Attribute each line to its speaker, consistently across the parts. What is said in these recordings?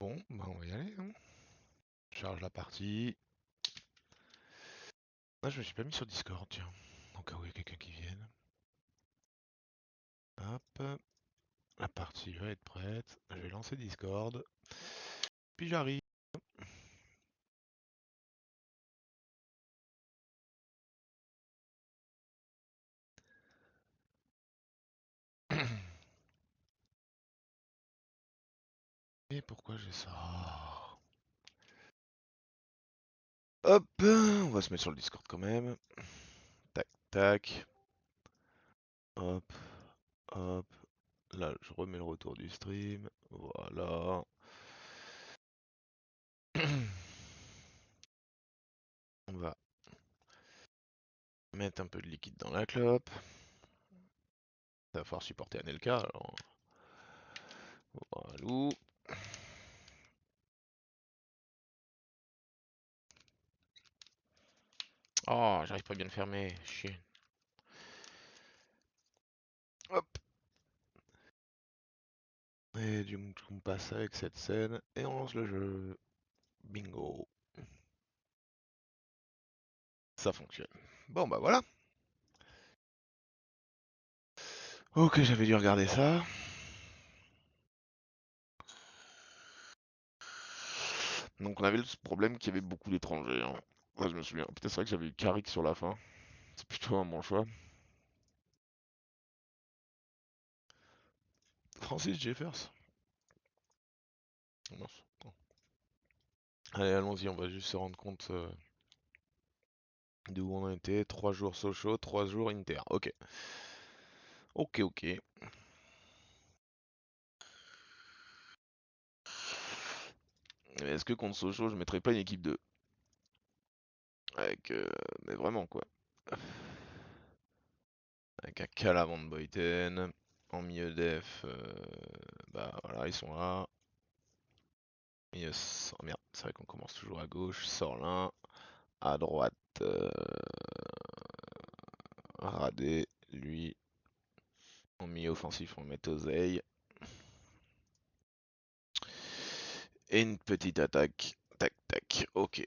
Speaker 1: Bon, bah on va y aller, hein. Je charge la partie. Ah, je me suis pas mis sur Discord, tiens. Au cas où il y a quelqu'un qui vienne. Hop, la partie va être prête. Je vais lancer Discord. Puis j'arrive. Et pourquoi j'ai ça? Hop, on va se mettre sur le Discord quand même. Tac, tac. Hop, hop. Là, je remets le retour du stream. Voilà. On va mettre un peu de liquide dans la clope. Ça va falloir supporter Anelka, alors. Voilà. Oh, j'arrive pas à bien le fermer. Chier. Hop. Et du coup, on passe avec cette scène et on lance le jeu. Bingo. Ça fonctionne. Bon, bah voilà. Ok, j'avais dû regarder ça. Donc on avait ce problème qu'il y avait beaucoup d'étrangers, hein. Ouais, je me souviens. Putain, c'est vrai que j'avais eu Carrick sur la fin. C'est plutôt un bon choix. Francis Jeffers. Oh, mince. Oh. Allez, allons-y, on va juste se rendre compte d'où on était. 3 jours Sochaux, 3 jours Inter. Ok. Ok, ok. Mais est-ce que contre Sochaux, je mettrais pas une équipe 2? Avec, mais vraiment, quoi. Avec un Cala de Boyten. En milieu def, bah voilà, ils sont là. Milieu, oh merde, c'est vrai qu'on commence toujours à gauche. Sorlin. À droite, Radé. Lui, en milieu offensif, on met Oseille. Et une petite attaque. Tac, tac. Ok.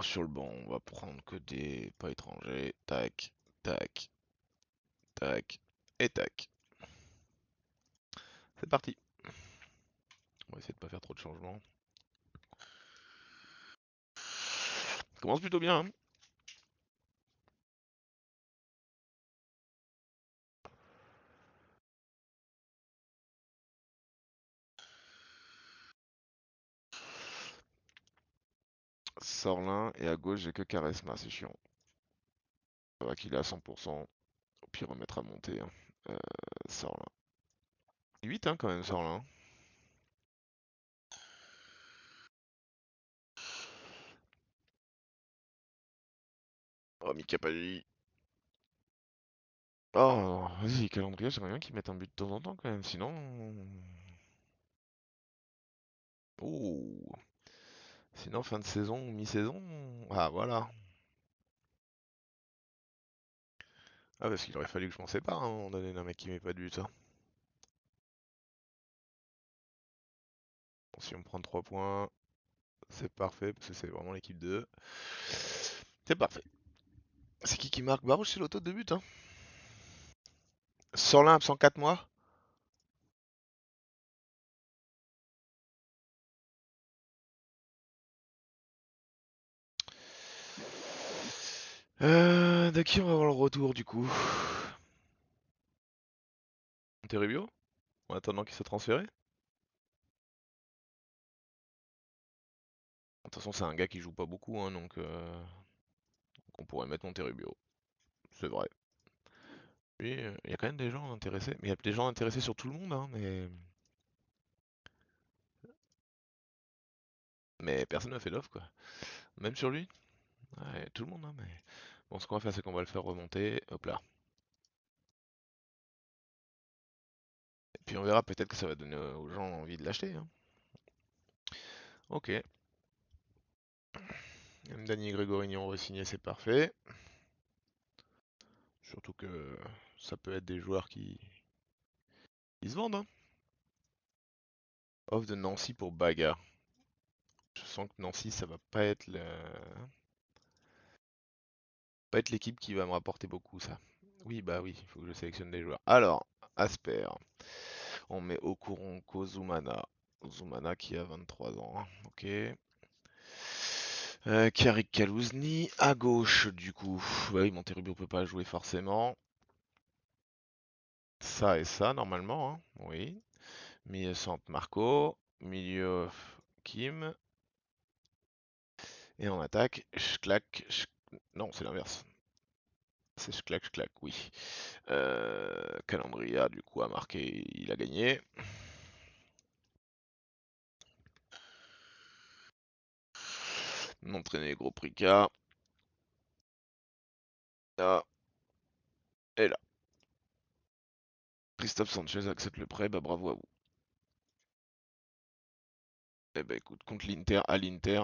Speaker 1: Sur le banc, on va prendre que des pas étrangers. Tac, tac, tac. Et tac. C'est parti. On va essayer de pas faire trop de changements. Ça commence plutôt bien, hein. Sorlin et à gauche j'ai que Charisma, c'est chiant. Ça va qu'il est à 100%. Au pire remettre à monter, hein. Sorlin. 8 hein quand même Sorlin. Oh Mika Pali. Oh vas-y calendrier, j'aimerais bien qu'ils mettent un but de temps en temps quand même, sinon. Oh. Sinon fin de saison ou mi-saison. Ah voilà. Ah parce qu'il aurait fallu que je m'en sépare hein, à un moment donné d'un mec qui met pas de but, hein. Bon, si on prend 3 points, c'est parfait parce que c'est vraiment l'équipe 2. C'est parfait. C'est qui marque? Barouche c'est l'auto de but hein. Sorlin absent 4 mois. De qui on va avoir le retour du coup? Monterrubio? En attendant qu'il soit transféré? De toute façon, c'est un gars qui joue pas beaucoup, hein, donc on pourrait mettre Monterrubio. C'est vrai. Oui, il y a quand même des gens intéressés. Mais il y a des gens intéressés sur tout le monde, hein, mais personne n'a fait l'offre, quoi. Même sur lui? Ouais, tout le monde, hein, mais. Bon, ce qu'on va faire, c'est qu'on va le faire remonter. Hop là. Et puis on verra, peut-être que ça va donner aux gens envie de l'acheter, hein. Ok. Même Dani Grégorignon on va signer, c'est parfait. Surtout que ça peut être des joueurs qui se vendent, hein. Off de Nancy pour Baga. Je sens que Nancy, ça va pas être l'équipe qui va me rapporter beaucoup, ça. Oui, bah oui, il faut que je sélectionne des joueurs. Alors, Asper. On met Okuronko Zumana. Zumana qui a 23 ans, hein. Ok. Karik Kalouzny à gauche, du coup. Bah oui, Monterrubio peut pas jouer forcément. Ça et ça, normalement, hein. Oui. Milieu centre Marco. Milieu Kim. Et en attaque, Schklack. Non, c'est l'inverse. C'est Schklack, Schklack, oui. Calandria, du coup, a marqué, il a gagné. Monténégro Prica. Là. Et là. Christophe Sanchez accepte le prêt, bah bravo à vous. Eh ben écoute, contre l'Inter, à l'Inter.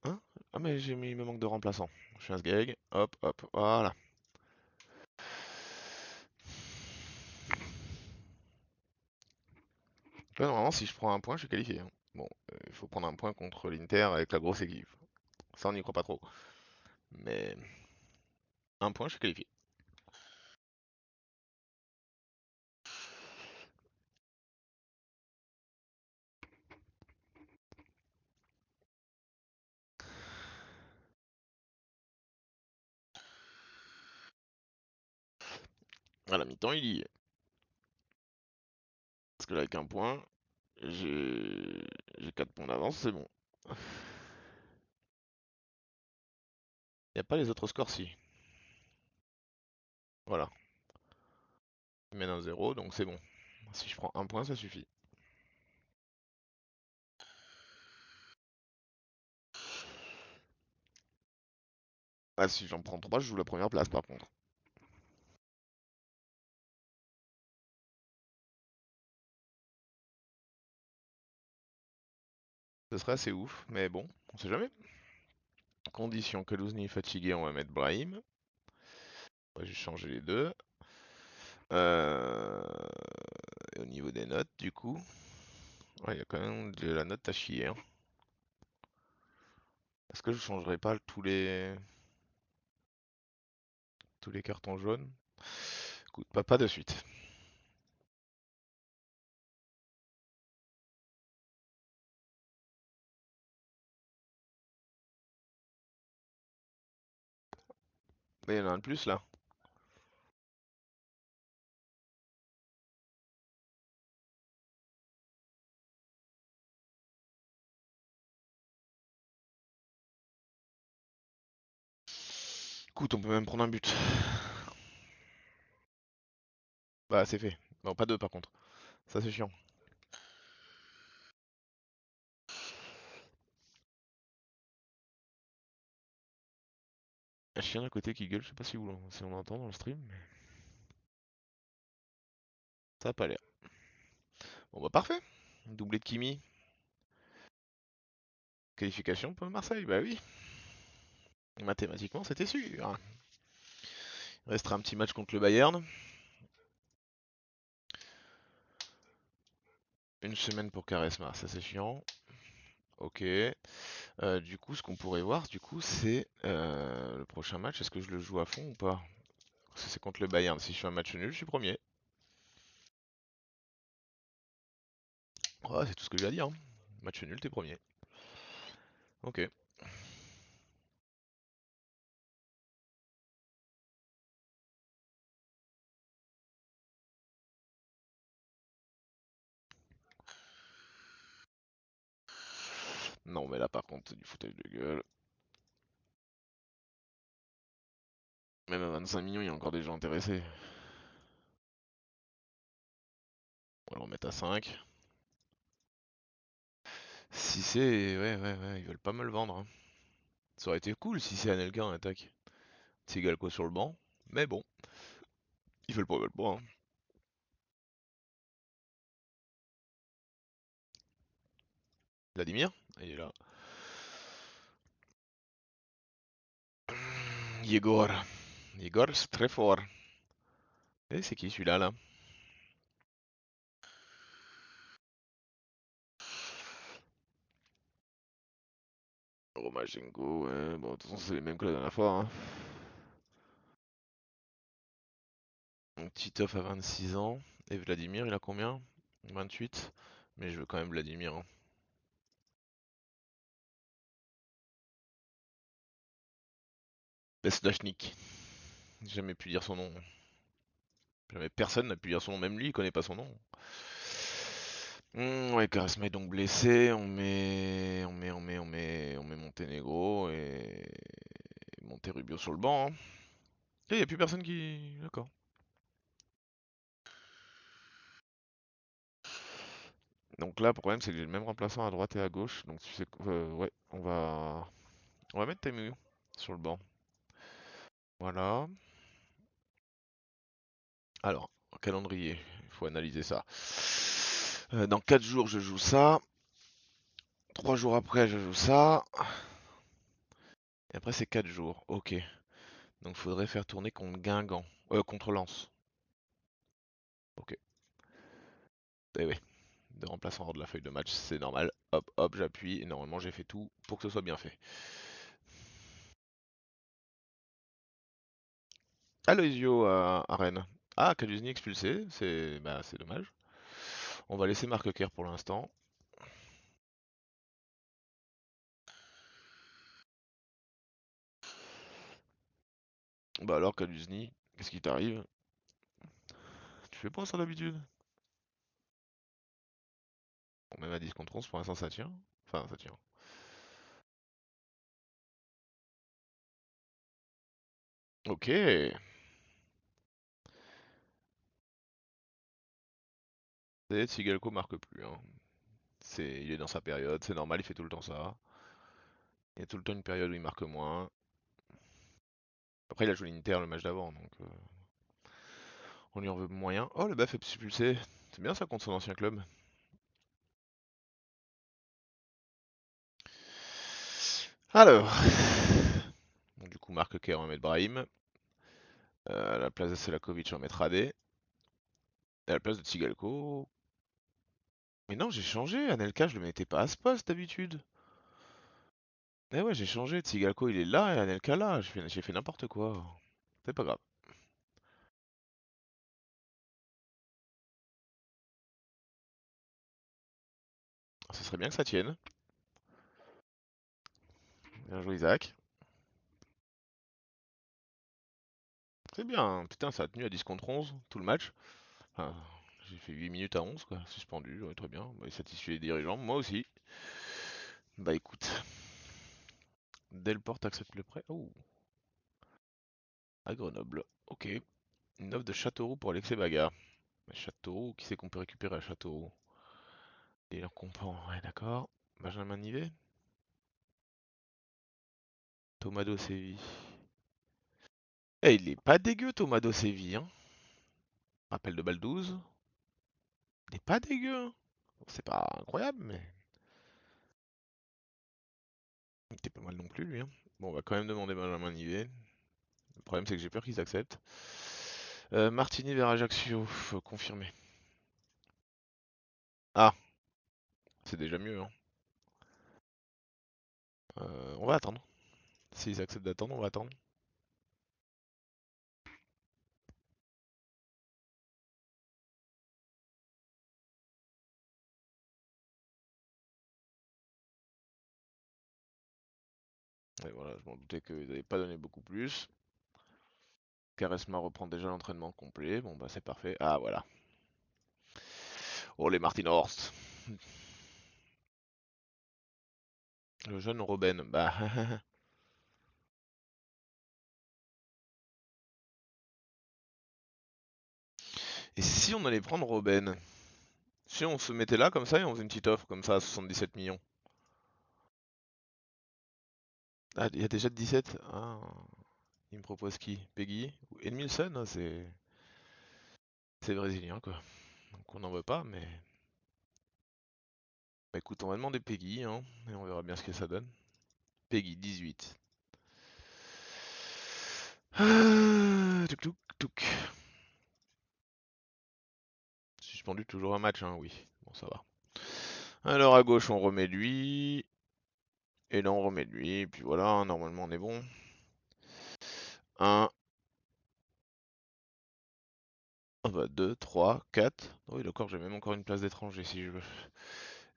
Speaker 1: Hein? Ah mais il me manque de remplaçant. Je fais un sgeg, hop, hop, voilà. Là, normalement, si je prends un point, je suis qualifié, hein. Bon, il faut prendre un point contre l'Inter avec la grosse équipe. Ça, on n'y croit pas trop. Mais un point, je suis qualifié. À la mi-temps, il y est. Parce que là, avec un point, j'ai 4 points d'avance, c'est bon. Il n'y a pas les autres scores, si. Voilà. Il mène un 0, donc c'est bon. Si je prends un point, ça suffit. Ah, si j'en prends 3, je joue la première place, par contre. Ce serait assez ouf, mais bon, on sait jamais. Condition, Kalouzny est fatigué, on va mettre Brahim. On va juste changer les deux. Euh, et au niveau des notes, du coup, ouais, il y a quand même de la note à chier, hein. Est-ce que je changerai pas tous les cartons jaunes? Écoute, pas de suite. Mais il y en a un de plus là. Écoute, on peut même prendre un but. Bah, c'est fait. Non, pas deux par contre. Ça, c'est chiant. Un chien à côté qui gueule, je sais pas si on entend dans le stream, mais ça a pas l'air. Bon, bah, parfait. Doublé de Kimi. Qualification pour Marseille, bah oui. Mathématiquement, c'était sûr. Il restera un petit match contre le Bayern. Une semaine pour Quaresma, ça c'est chiant. Ok. Du coup, ce qu'on pourrait voir, du coup, c'est le prochain match. Est-ce que je le joue à fond ou pas? Parce que c'est contre le Bayern. Si je fais un match nul, je suis premier. Ouais, c'est tout ce que j'ai à dire, hein. Match nul, t'es premier. Ok. Non, mais là, par contre, c'est du foutage de gueule. Même à 25 millions, il y a encore des gens intéressés. On va le remettre à 5. Si c'est. Ouais, ouais, ouais, ils veulent pas me le vendre, hein. Ça aurait été cool si c'est Anelka en attaque. Tsigalko sur le banc. Mais bon, ils veulent pas, hein. Vladimir, il est là. Yegor. Yegor, c'est très fort. Et c'est qui celui-là, là? Romajenko, ouais, bon, de toute façon, c'est les mêmes que la dernière fois, hein. Donc, Titov a 26 ans. Et Vladimir, il a combien? 28. Mais je veux quand même Vladimir, hein. Bezdachnik. J'ai jamais pu dire son nom. Jamais personne n'a pu dire son nom, même lui, il connaît pas son nom. Ouais, Charisma est donc blessé. On met Montenegro et Monterrubio sur le banc, hein. Et y a plus personne qui. D'accord. Donc là, le problème, c'est que j'ai le même remplaçant à droite et à gauche. Donc tu sais, ouais, on va mettre Temu sur le banc. Voilà. Alors, calendrier, il faut analyser ça. Dans 4 jours, je joue ça. 3 jours après, je joue ça. Et après, c'est 4 jours. Ok. Donc, faudrait faire tourner contre Guingamp. Contre Lens. Ok. Eh oui. De remplaçant hors de la feuille de match, c'est normal. Hop, hop, j'appuie. Et normalement, j'ai fait tout pour que ce soit bien fait. Aloisio à Rennes. Ah, Kaluzny expulsé. C'est dommage. On va laisser Marc Kerr pour l'instant. Bah alors, Kaluzny, qu'est-ce qui t'arrive? Tu fais pas ça d'habitude? Bon, même à 10 contre 11, pour l'instant, ça tient. Enfin, ça tient. Ok. Tsigalco marque plus, hein. Il est dans sa période, c'est normal, il fait tout le temps ça. Il y a tout le temps une période où il marque moins. Après, il a joué l'Inter le match d'avant, donc on lui en veut moyen. Oh, le baf est expulsé. C'est bien ça contre son ancien club. Alors. Bon, du coup, Marc Kerr, on va mettre Brahim. À la place de Selakovic, on va mettre Adé. Et à la place de Tsigalco. Mais non, j'ai changé. Anelka, je le mettais pas à ce poste d'habitude. Eh ouais, j'ai changé. Tsigalco, il est là et Anelka là. J'ai fait n'importe quoi. C'est pas grave. Ce serait bien que ça tienne. Bien joué, Isaac. C'est bien, hein. Putain, ça a tenu à 10 contre 11 tout le match. Enfin, j'ai fait 8 minutes à 11 quoi, suspendu, ouais, très bien. Bah, il satisfait les dirigeants, moi aussi. Bah écoute, Delporte accepte le prêt. Oh, à Grenoble. Ok. Une offre de Châteauroux pour Alexis Baga. Châteauroux, qui c'est qu'on peut récupérer à Châteauroux? Et leur comprend, ouais, d'accord. Benjamin Nivet. Tomado Séville. Eh, il est pas dégueu, Tomado Séville, hein. Rappel de balle 12. Il est pas dégueu, hein. Bon, c'est pas incroyable, mais il était pas mal non plus, lui, hein. Bon, on va quand même demander Benjamin Nivet. Le problème, c'est que j'ai peur qu'ils acceptent. Martini vers Ajaccio, faut confirmer. Ah, c'est déjà mieux, hein. On va attendre. S'ils acceptent d'attendre, on va attendre. Et voilà, je m'en doutais qu'ils n'avaient pas donné beaucoup plus. Caresma reprend déjà l'entraînement complet. Bon, bah c'est parfait. Ah, voilà. Oh, les Martin Horst. Le jeune Robben. Bah. Et si on allait prendre Robben? Si on se mettait là comme ça et on faisait une petite offre comme ça à 77 millions. Ah, il y a déjà 17. Ah, il me propose qui? Peggy? Ou Edmilson? Ah, c'est brésilien quoi. Donc on n'en veut pas, mais. Bah écoute, on va demander Peggy, hein, et on verra bien ce que ça donne. Peggy, 18. Touk touk touk. Suspendu toujours un match, hein, oui. Bon, ça va. Alors à gauche, on remet lui. Et là, on remet lui, et puis voilà, normalement, on est bon. Un, ah bah 2, 3, 4. Oui, d'accord, j'ai même encore une place d'étranger si je veux.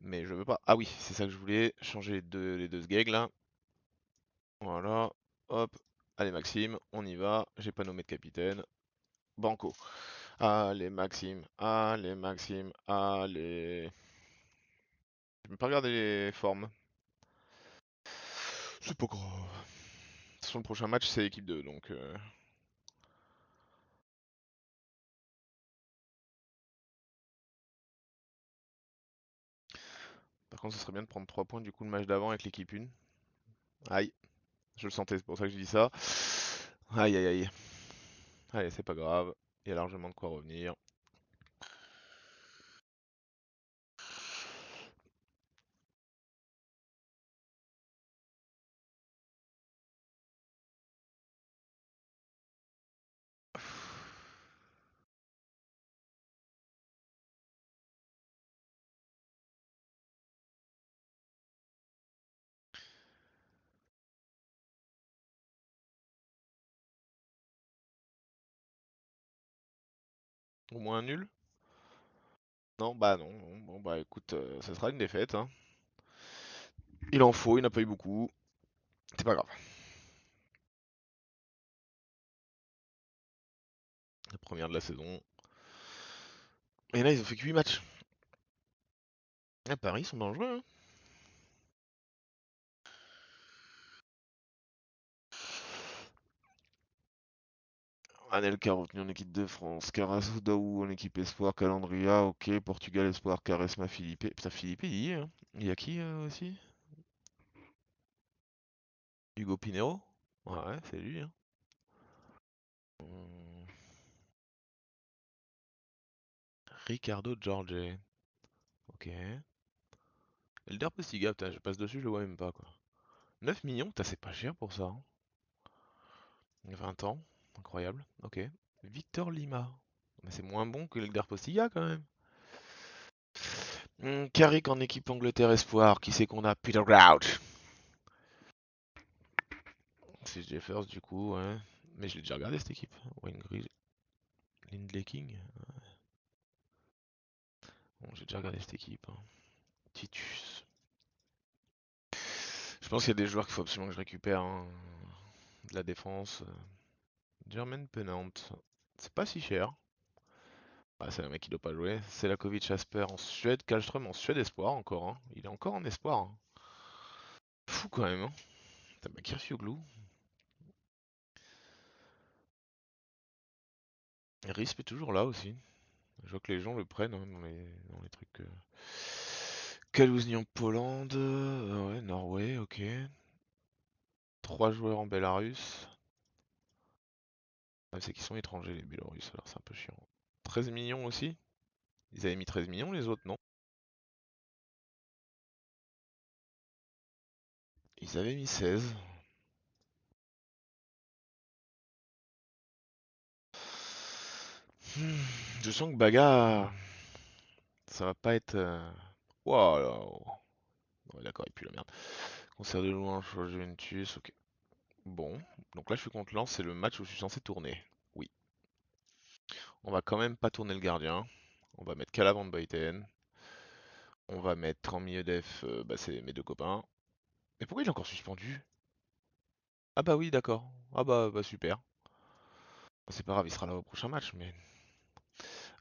Speaker 1: Mais je veux pas. Ah oui, c'est ça que je voulais. Changer les deux sgegs là. Voilà. Hop. Allez, Maxime, on y va. J'ai pas nommé de capitaine. Banco. Allez, Maxime. Allez, Maxime. Allez. Je vais pas regarder les formes. C'est pas grave. De toute façon, le prochain match, c'est équipe 2, donc... Par contre, ce serait bien de prendre 3 points du coup le match d'avant avec l'équipe 1. Aïe, je le sentais, c'est pour ça que je dis ça. Aïe, aïe, aïe. Allez, c'est pas grave. Il y a largement de quoi revenir. Au moins un nul? Non, bah non. Bon, bah écoute, ça sera une défaite, hein. Il en faut, il n'a pas eu beaucoup. C'est pas grave. La première de la saison. Et là, ils ont fait que 8 matchs. Ah, Paris, ils sont dangereux, hein. Anelka retenu en équipe de France. Carasso Daou en équipe Espoir. Calandria, ok. Portugal Espoir. Caresma Philippe. Putain, Philippe, il y est, hein. Il y a qui aussi? Hugo Pinero? Ouais, c'est lui, hein. Hum, Ricardo Jorge. Ok. Elder Postiga, putain, je passe dessus, je le vois même pas, quoi. 9 millions, putain, c'est pas cher pour ça, hein. 20 ans, incroyable, ok. Victor Lima. Mais c'est moins bon que l'Elder Postiga, quand même. Carrick en équipe Angleterre Espoir, qui c'est qu'on a? Peter Crouch. C'est Jeffers, du coup, ouais. Mais je l'ai déjà regardé, cette équipe. Wayne Gris, Lindley King. Bon, j'ai déjà regardé cette équipe, hein. Titus. Je pense qu'il y a des joueurs qu'il faut absolument que je récupère, hein. De la défense. Jermaine Pennant. C'est pas si cher. Ah, c'est un mec qui doit pas jouer. Selakovic Asper en Suède. Kallström en Suède espoir encore, hein. Il est encore en espoir, hein. Fou quand même, hein. T'as Bakircioglu. Risp est toujours là aussi. Je vois que les gens le prennent, hein, dans les trucs. Kaluzny en Pologne. Ouais, Norway, ok. 3 joueurs en Bélarus. Ah, c'est qu'ils sont étrangers les Bélarusses, alors c'est un peu chiant. 13 millions aussi? Ils avaient mis 13 millions les autres, non? Ils avaient mis 16. Hmm, je sens que Baga, ça va pas être. Wow, ouais, d'accord, il pue la merde. Concert de louange sur Juventus, ok. Bon, donc là je suis contre Lens, c'est le match où je suis censé tourner. Oui. On va quand même pas tourner le gardien. On va mettre Cala Van Buiten. On va mettre en milieu def, bah c'est mes deux copains. Mais pourquoi il est encore suspendu? Ah bah oui, d'accord. Ah bah super. C'est pas grave, il sera là au prochain match, mais.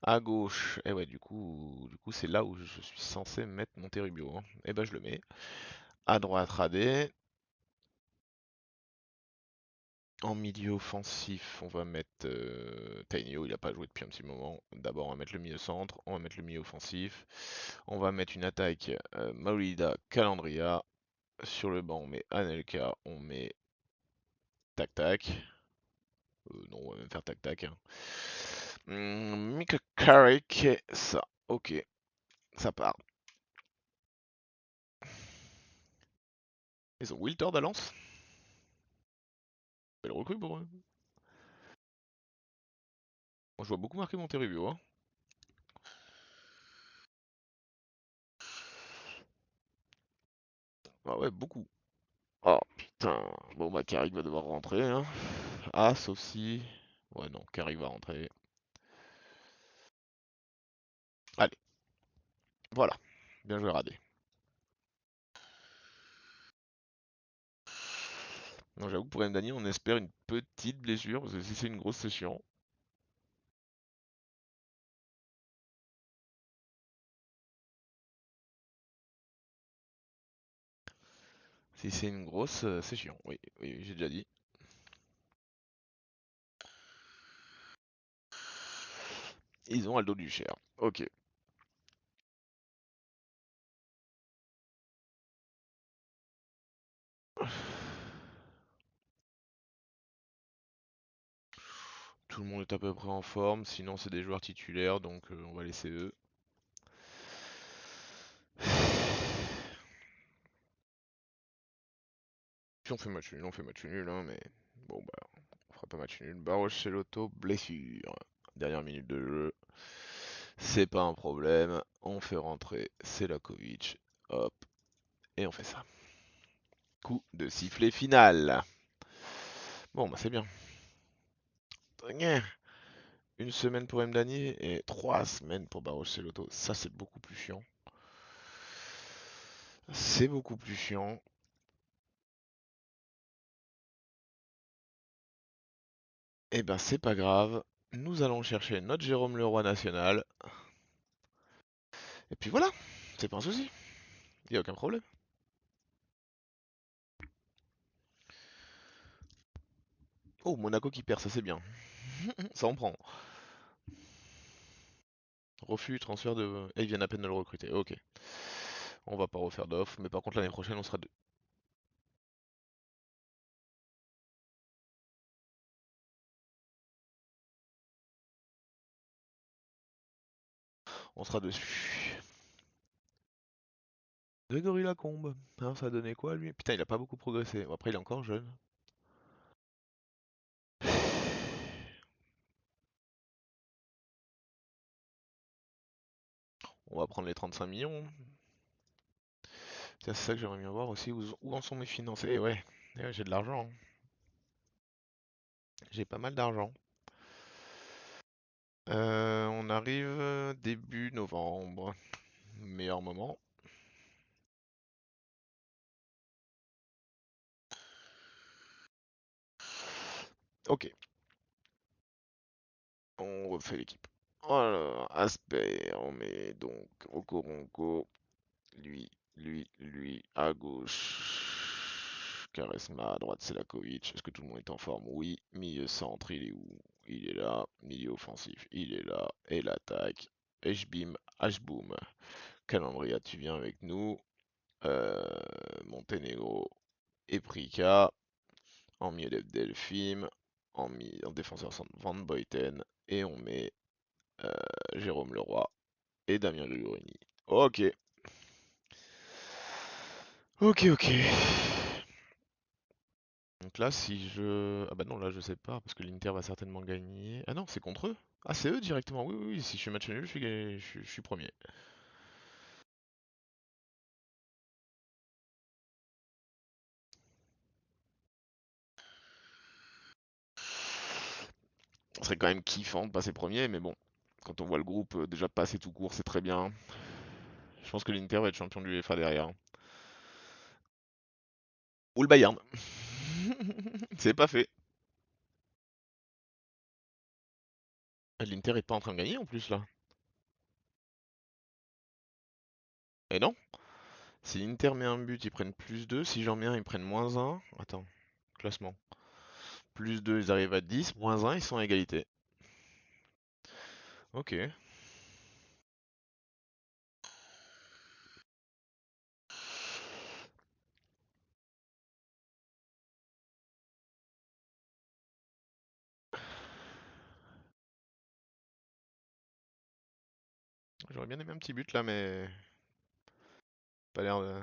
Speaker 1: À gauche, et ouais, du coup c'est là où je suis censé mettre mon Rubio, hein. Et bah je le mets. À droite, Radé. En milieu offensif, on va mettre Tainio, il a pas joué depuis un petit moment. D'abord, on va mettre le milieu centre, on va mettre le milieu offensif. On va mettre une attaque Maurida, Calandria. Sur le banc, on met Anelka, on met Tac Tac. Non, on va même faire Tac Tac, hein. Mika Carrick, ça, ok, ça part. Ils ont Wilter d'Alens. Belle recrue pour eux. Moi, je vois beaucoup marquer Monterrubio, hein. Ah ouais, beaucoup. Oh putain. Bon bah Carrick va devoir rentrer, hein. Ah, sauf si... Ouais non, Carrick va rentrer. Allez, voilà. Bien joué Radé. Non, j'avoue que pour Mdani, on espère une petite blessure, parce que si c'est une grosse, c'est chiant. Si c'est une grosse, c'est chiant. Oui, oui, oui, j'ai déjà dit. Ils ont Aldo Ducher. Ok. Tout le monde est à peu près en forme, sinon c'est des joueurs titulaires, donc on va laisser eux. Si on fait match nul, on fait match nul, hein, mais bon bah, on fera pas match nul. Barroch-Celoto, blessure. Dernière minute de jeu. C'est pas un problème. On fait rentrer Selakovic. Hop, et on fait ça. Coup de sifflet final. Bon bah c'est bien. Une semaine pour Mdani et 3 semaines pour Barroch-Celoto. Ça c'est beaucoup plus chiant. C'est beaucoup plus chiant. Eh ben c'est pas grave. Nous allons chercher notre Jérôme Leroy national. Et puis voilà, c'est pas un souci. Y a aucun problème. Oh, Monaco qui perd, ça c'est bien. Ça en prend. Refus, transfert de... Et ils viennent à peine de le recruter. Ok. On va pas refaire d'offre, mais par contre l'année prochaine on sera deux. On sera dessus. Grégory Lacombe. Alors ça a donné quoi lui? Putain, il a pas beaucoup progressé. Bon, après il est encore jeune. On va prendre les 35 millions. Tiens, c'est ça que j'aimerais bien voir aussi. Où en sont mes finances? Ouais, j'ai de l'argent, hein. J'ai pas mal d'argent. On arrive début novembre. Meilleur moment. Ok, on refait l'équipe. Alors, Asper, on met donc Okoronko, lui, à gauche. Charisma, à droite, Selakovic. Est-ce que tout le monde est en forme? Oui. Milieu centre, il est où? Il est là. Milieu offensif, il est là. Et l'attaque. Hbim, Hboom. Calendria, tu viens avec nous. Euh, Montenegro et Prika. En milieu Delphine. En défenseur centre, Van Boyten. Et on met euh, Jérôme Leroy et Damien Grigorini. Ok. Ok, ok. Donc là, si je... Ah bah non, là, je sais pas, parce que l'Inter va certainement gagner. Ah non, c'est contre eux? Ah, c'est eux directement. Oui, oui, oui. Si je suis match nul, je suis premier. Ce serait quand même kiffant de passer premier, mais bon. Quand on voit le groupe déjà passer tout court, c'est très bien. Je pense que l'Inter va être champion du UEFA derrière. Ou le Bayern. C'est pas fait. L'Inter est pas en train de gagner en plus là. Et non. Si l'Inter met un but, ils prennent plus 2. Si j'en mets un, ils prennent moins un. Attends, classement. Plus 2, ils arrivent à 10. Moins un, ils sont à égalité. Ok. J'aurais bien aimé un petit but là, mais pas l'air de...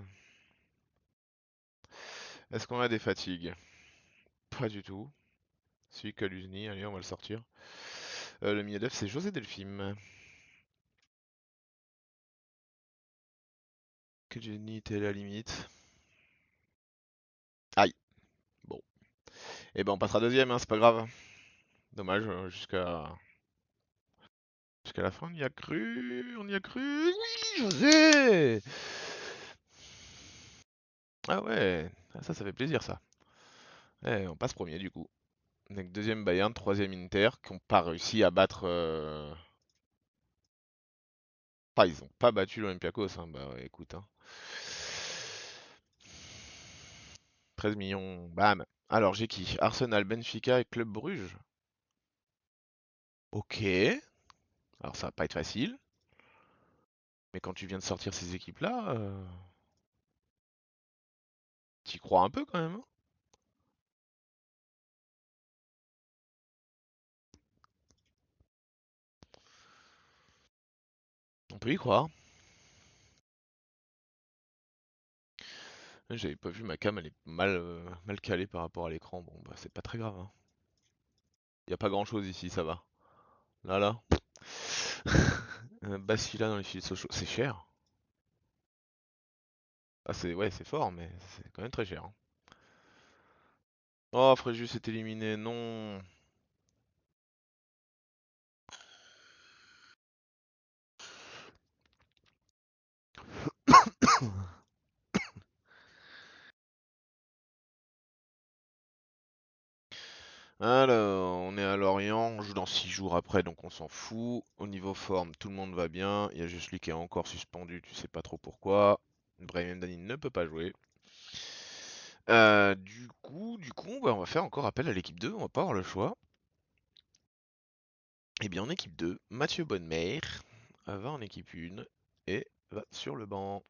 Speaker 1: Est-ce qu'on a des fatigues? Pas du tout. Celui Kaluzny, allez, on va le sortir. Le milieu d'œuf, c'est José Delphine. Kaluzny était la limite. Et ben on passera deuxième, hein, c'est pas grave. Dommage, jusqu'à la fin, on y a cru, on y a cru. Oui, José! Ah ouais, ah, ça fait plaisir ça. On passe premier du coup. Donc deuxième Bayern, troisième Inter, qui n'ont pas réussi à battre. Ah, ils ont pas battu l'Olympiakos, hein. Bah ouais, écoute, hein. 13 millions, bam. Alors j'ai qui? Arsenal, Benfica et Club Bruges. Ok. Alors ça va pas être facile, mais quand tu viens de sortir ces équipes-là, t'y crois un peu quand même, hein. On peut y croire. J'avais pas vu ma cam, elle est mal calée par rapport à l'écran. Bon, bah c'est pas très grave, hein. Y a pas grand-chose ici, ça va. Là. Bastila dans les filets Sochaux, c'est cher. Ah c'est ouais, c'est fort, mais c'est quand même très cher, hein. Oh, Fréjus est éliminé, non. Alors, on est à Lorient, on joue dans 6 jours après, donc on s'en fout. Au niveau forme, tout le monde va bien. Il y a juste lui qui est encore suspendu, tu sais pas trop pourquoi. Brahim Dani ne peut pas jouer. Du coup, bah, on va faire encore appel à l'équipe 2, on va pas avoir le choix. Eh bien, en équipe 2, Mathieu Bonnemer va en équipe 1 et va sur le banc.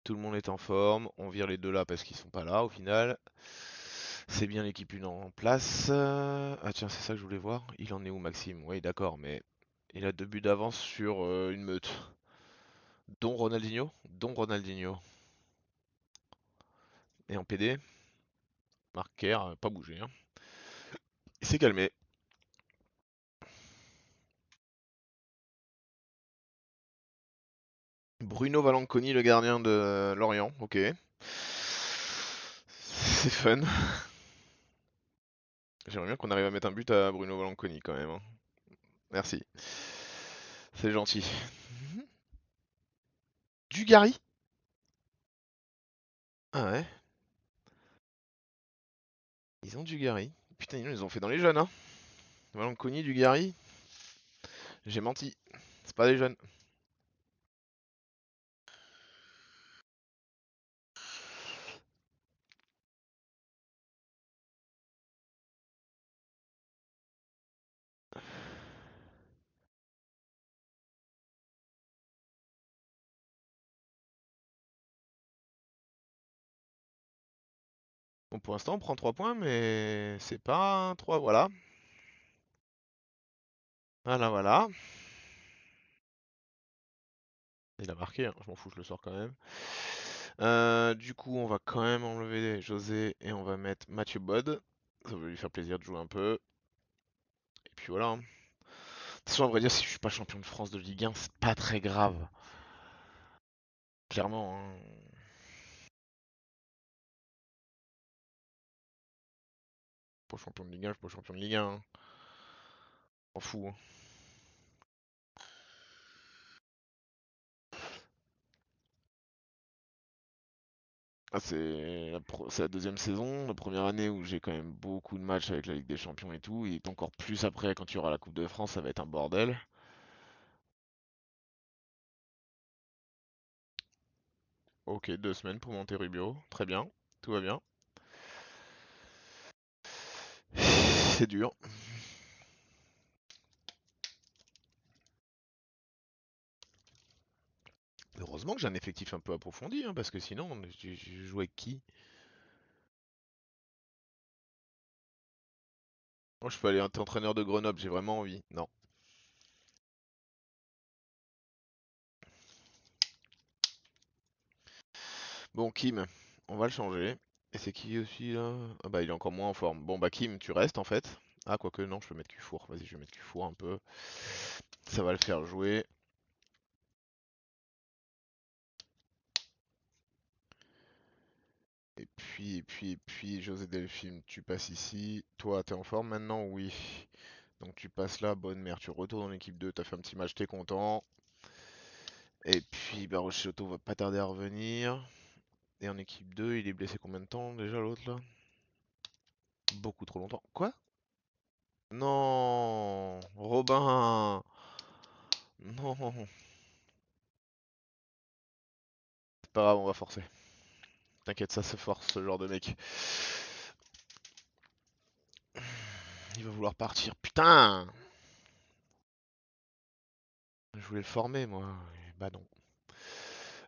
Speaker 1: Tout le monde est en forme, on vire les deux là parce qu'ils sont pas là au final. C'est bien l'équipe 1 en place. Ah tiens, c'est ça que je voulais voir. Il en est où Maxime? Oui, d'accord, mais il a 2 buts d'avance sur une meute. Dont Ronaldinho? Dont Ronaldinho. Et en PD, Marquer, pas bougé, hein. Il s'est calmé. Bruno Valanconi, le gardien de Lorient, ok. C'est fun. J'aimerais bien qu'on arrive à mettre un but à Bruno Valanconi quand même, hein. Merci. C'est gentil. Dugarry? Ah ouais, ils ont Dugarry. Putain, ils nous ont fait dans les jeunes, hein. Valanconi, Dugarry, j'ai menti. C'est pas des jeunes. Bon, pour l'instant, on prend 3 points, mais c'est pas un 3, voilà. Voilà. Il a marqué, hein, je m'en fous, je le sors quand même. Du coup, on va quand même enlever José et on va mettre Mathieu Bod. Ça va lui faire plaisir de jouer un peu. Et puis voilà, hein. De toute façon, à vrai dire, si je suis pas champion de France de Ligue 1, c'est pas très grave. Clairement, hein. Pas champion de Ligue 1, je suis pas champion de Ligue 1, hein. M'en fous, hein. Ah, c'est la deuxième saison, la première année où j'ai quand même beaucoup de matchs avec la Ligue des Champions et tout, et encore plus après quand il y aura la Coupe de France, ça va être un bordel. Ok, 2 semaines pour monter Rubio, très bien, tout va bien. C'est dur. Heureusement que j'ai un effectif un peu approfondi, hein, parce que sinon, je jouais avec qui? Moi, je peux aller être entraîneur de Grenoble, j'ai vraiment envie. Non. Bon, Kim, on va le changer. Et c'est qui aussi là? Ah bah, il est encore moins en forme. Bon, bah, Kim, tu restes en fait. Ah, quoique, non, je peux mettre Cufour. Vas-y, je vais mettre Cufour un peu. Ça va le faire jouer. Et puis, José Delphine, tu passes ici. Toi, t'es en forme maintenant? Oui. Donc tu passes là, bonne mère, tu retournes en équipe 2, t'as fait un petit match, t'es content. Et puis, bah, Rochelotto va pas tarder à revenir. Et en équipe 2, il est blessé combien de temps déjà l'autre là? Beaucoup trop longtemps. Quoi? Non, Robin. Non. C'est pas grave, on va forcer. T'inquiète, ça se force ce genre de mec. Il va vouloir partir. Putain! Je voulais le former moi. Bah non.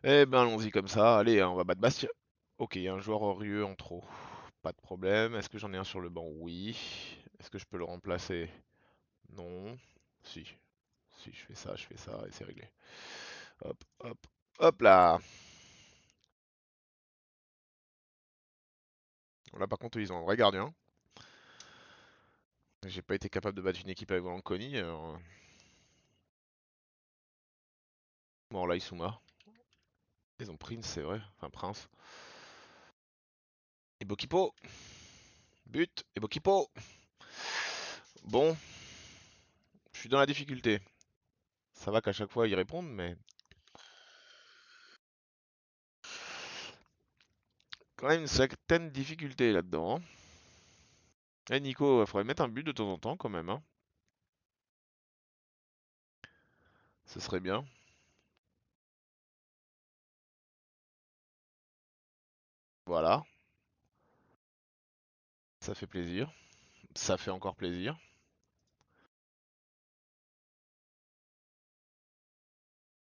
Speaker 1: Eh ben allons-y comme ça. Allez, hein, on va battre Bastia. Ok, un joueur orieux en trop. Pas de problème. Est-ce que j'en ai un sur le banc? Oui. Est-ce que je peux le remplacer? Non. Si. Si, je fais ça et c'est réglé. Hop, hop, hop là. Là par contre, ils ont un vrai gardien. J'ai pas été capable de battre une équipe avec Blanconi. Bon, là, Isuma. Ils ont Prince, c'est vrai. Enfin, Prince. Et Bokipo. But. Et Bokipo. Bon, je suis dans la difficulté. Ça va qu'à chaque fois ils répondent, mais quand même une certaine difficulté là-dedans, hein. Eh Nico, il faudrait mettre un but de temps en temps quand même, hein. Ce serait bien. Voilà, ça fait plaisir. Ça fait encore plaisir.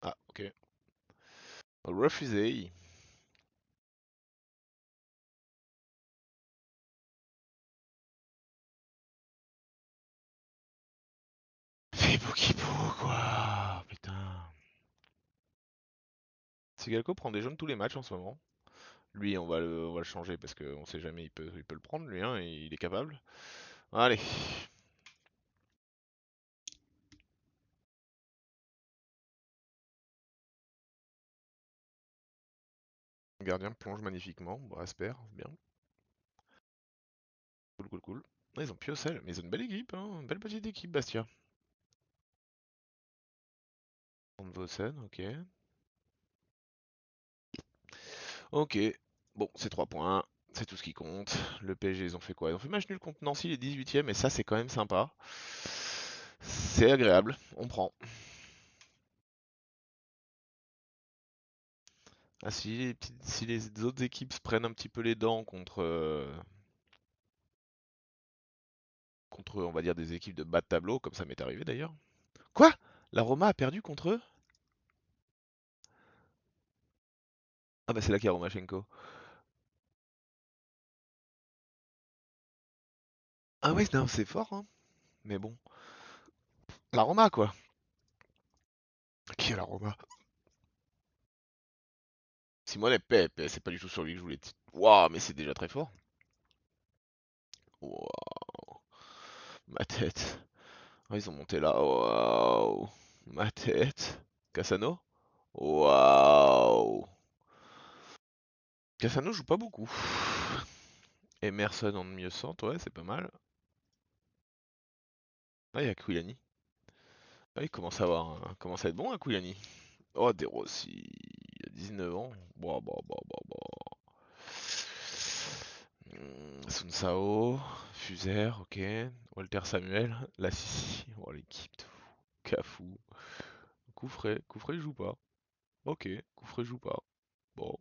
Speaker 1: Ah, ok. Refusé. Fais Pokipo, quoi. Putain. Sigalco prend des jaunes tous les matchs en ce moment. Lui, on va le changer parce qu'on sait jamais, il peut le prendre lui, hein, et il est capable. Allez. Le gardien plonge magnifiquement. Bon, Asper, c'est bien. Cool, cool, cool. Ah, ils ont Piocel, mais ils ont une belle équipe, hein. Une belle petite équipe, Bastia. Van Vossen, ok. Ok. Bon, c'est 3 points. C'est tout ce qui compte. Le PSG, ils ont fait quoi? Ils ont fait match nul contre Nancy, les 18e, et ça, c'est quand même sympa. C'est agréable. On prend. Ah, si les autres équipes se prennent un petit peu les dents contre, on va dire, des équipes de bas de tableau, comme ça m'est arrivé d'ailleurs. Quoi? La Roma a perdu contre eux? Ah bah c'est là qu'il y a Romachenko. Ah ouais, non, c'est fort, hein. Mais bon. La Roma, quoi. Qui est la Roma? Simone Pepe, c'est pas du tout sur lui que je voulais. Waouh, mais c'est déjà très fort. Waouh, ma tête. Ah, ils ont monté là. Waouh, ma tête. Cassano? Waouh. Cassano joue pas beaucoup. Emerson en mieux centre, ouais, c'est pas mal. Ah, il y a Quilani. Ah, il commence à être bon, hein, Quilani. Oh, De Rossi, il a 19 ans. Bah, bah, bah, bah, bah. Sunsao, Fuser, ok. Walter Samuel, la Sissi. Oh, l'équipe de fou. Cafou. Coufret il joue pas. Ok, Coufret joue pas. Bon.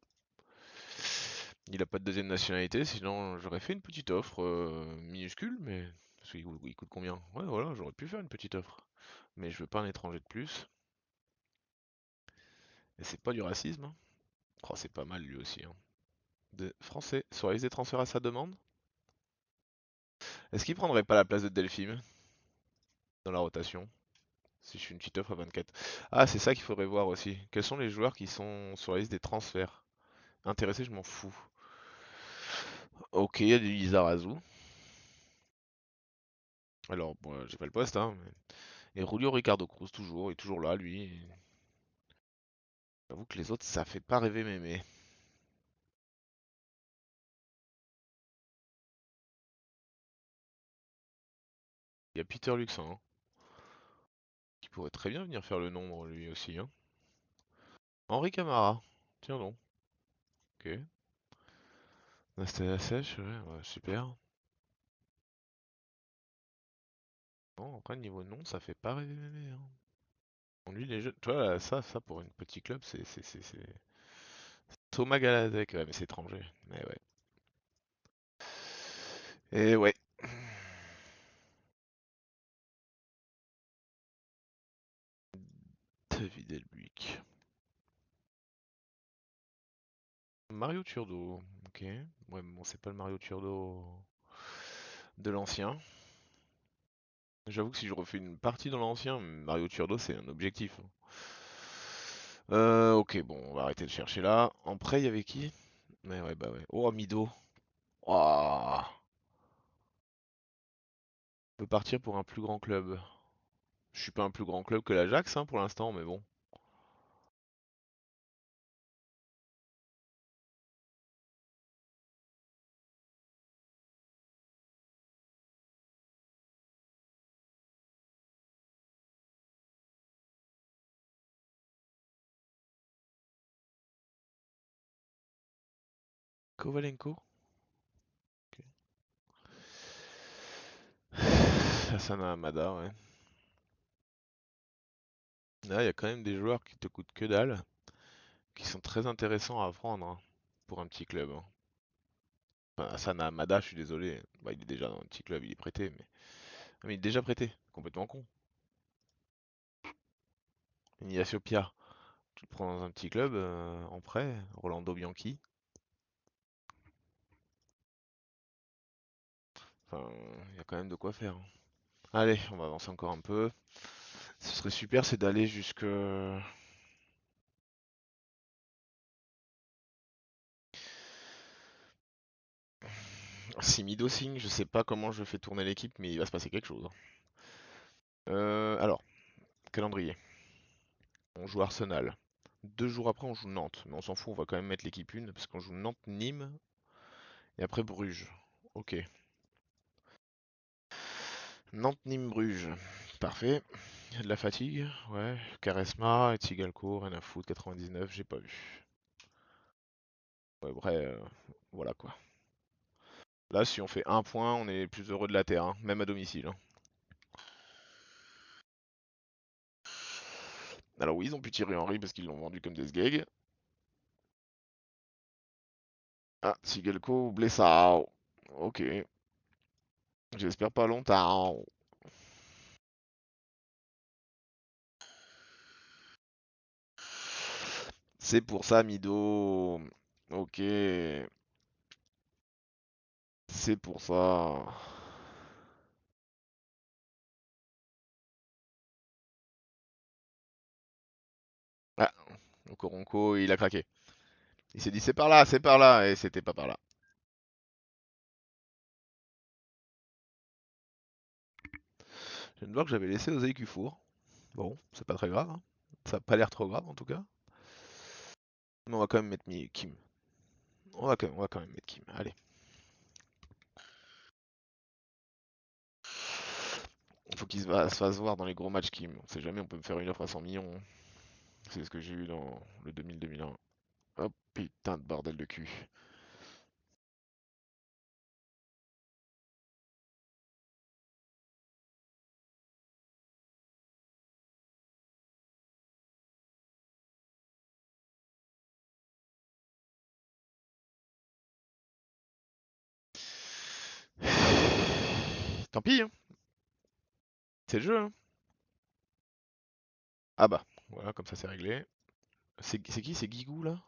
Speaker 1: Il a pas de deuxième nationalité, sinon j'aurais fait une petite offre minuscule, mais. Parce qu'il coûte combien? Ouais, voilà, j'aurais pu faire une petite offre. Mais je veux pas un étranger de plus. Et c'est pas du racisme, hein. Oh, c'est pas mal lui aussi, hein. Français, sur la liste des transferts à sa demande? Est-ce qu'il prendrait pas la place de Delphine dans la rotation? Si je fais une petite offre à 24. Ah, c'est ça qu'il faudrait voir aussi. Quels sont les joueurs qui sont sur la liste des transferts? Intéressé, je m'en fous. Ok, il y a du Lizarazu. Alors, bon, j'ai pas le poste, hein. Et Julio Ricardo Cruz, toujours, il est toujours là, lui. J'avoue que les autres, ça fait pas rêver mémé. Il y a Peter Luxin, hein, qui pourrait très bien venir faire le nombre lui aussi. Hein. Henri Camara. Tiens donc. Ok. Nastia Sèche, ouais, super. Non, après, niveau nom, ça fait pas rêver, hein. Bon, lui, les jeunes, tu vois, là, ça pour une petit club, c'est Thomas Galadec, ouais, mais c'est étranger. Mais ouais. Et ouais. David Elbuik. Mario Turdo, ok. Ouais, mais bon, c'est pas le Mario Turdo de l'ancien. J'avoue que si je refais une partie dans l'ancien, Mario Turdo, c'est un objectif. Ok, bon, on va arrêter de chercher là. En prêt, il y avait qui? Mais ouais, bah ouais. Oh, Mido. Oh, on peut partir pour un plus grand club. Je suis pas un plus grand club que l'Ajax, hein, pour l'instant, mais bon. Kovalenko? Ok. Hassan Hamada, ouais. Là, il y a quand même des joueurs qui te coûtent que dalle, qui sont très intéressants à prendre hein, pour un petit club. Hein. Enfin, Hassan Hamada, je suis désolé. Bah, il est déjà dans un petit club, il est prêté, mais. Ah, mais il est déjà prêté, complètement con. Ignacio Pia, tu le prends dans un petit club en prêt, Rolando Bianchi. Enfin, il y a quand même de quoi faire. Hein. Allez, on va avancer encore un peu. Ce serait super, c'est d'aller jusque. Si Mido signe, je sais pas comment je fais tourner l'équipe, mais il va se passer quelque chose. Hein. Alors, calendrier. On joue Arsenal. 2 jours après, on joue Nantes. Mais on s'en fout, on va quand même mettre l'équipe 1 parce qu'on joue Nantes-Nîmes et après Bruges. Ok. Nantes-Nîmes-Bruges. Parfait. Il y a de la fatigue. Ouais. Caresma, Etigalco, rien à foutre. 99, j'ai pas vu. Ouais, bref, voilà quoi. Là, si on fait un point, on est les plus heureux de la Terre, hein, même à domicile. Hein. Alors oui, ils ont pu tirer Henry parce qu'ils l'ont vendu comme des sgegs. Ah, Sigelko, Blessao. Ok. J'espère pas longtemps. C'est pour ça, Mido. Ok. C'est pour ça. Ah, Koronko, il a craqué. Il s'est dit c'est par là, et c'était pas par là. Je viens de voir que j'avais laissé Oseille Kufour. Bon, c'est pas très grave. Hein. Ça a pas l'air trop grave en tout cas. Mais on va quand même mettre Kim. On va quand même mettre Kim. Allez. Il faut qu'il se fasse voir dans les gros matchs Kim. On sait jamais, on peut me faire une offre à 100 millions. C'est ce que j'ai eu dans le 2000-2001. Oh putain de bordel de cul. Tant pis, hein. C'est le jeu. Hein. Ah bah, voilà, comme ça c'est réglé. C'est qui? C'est Guigou là?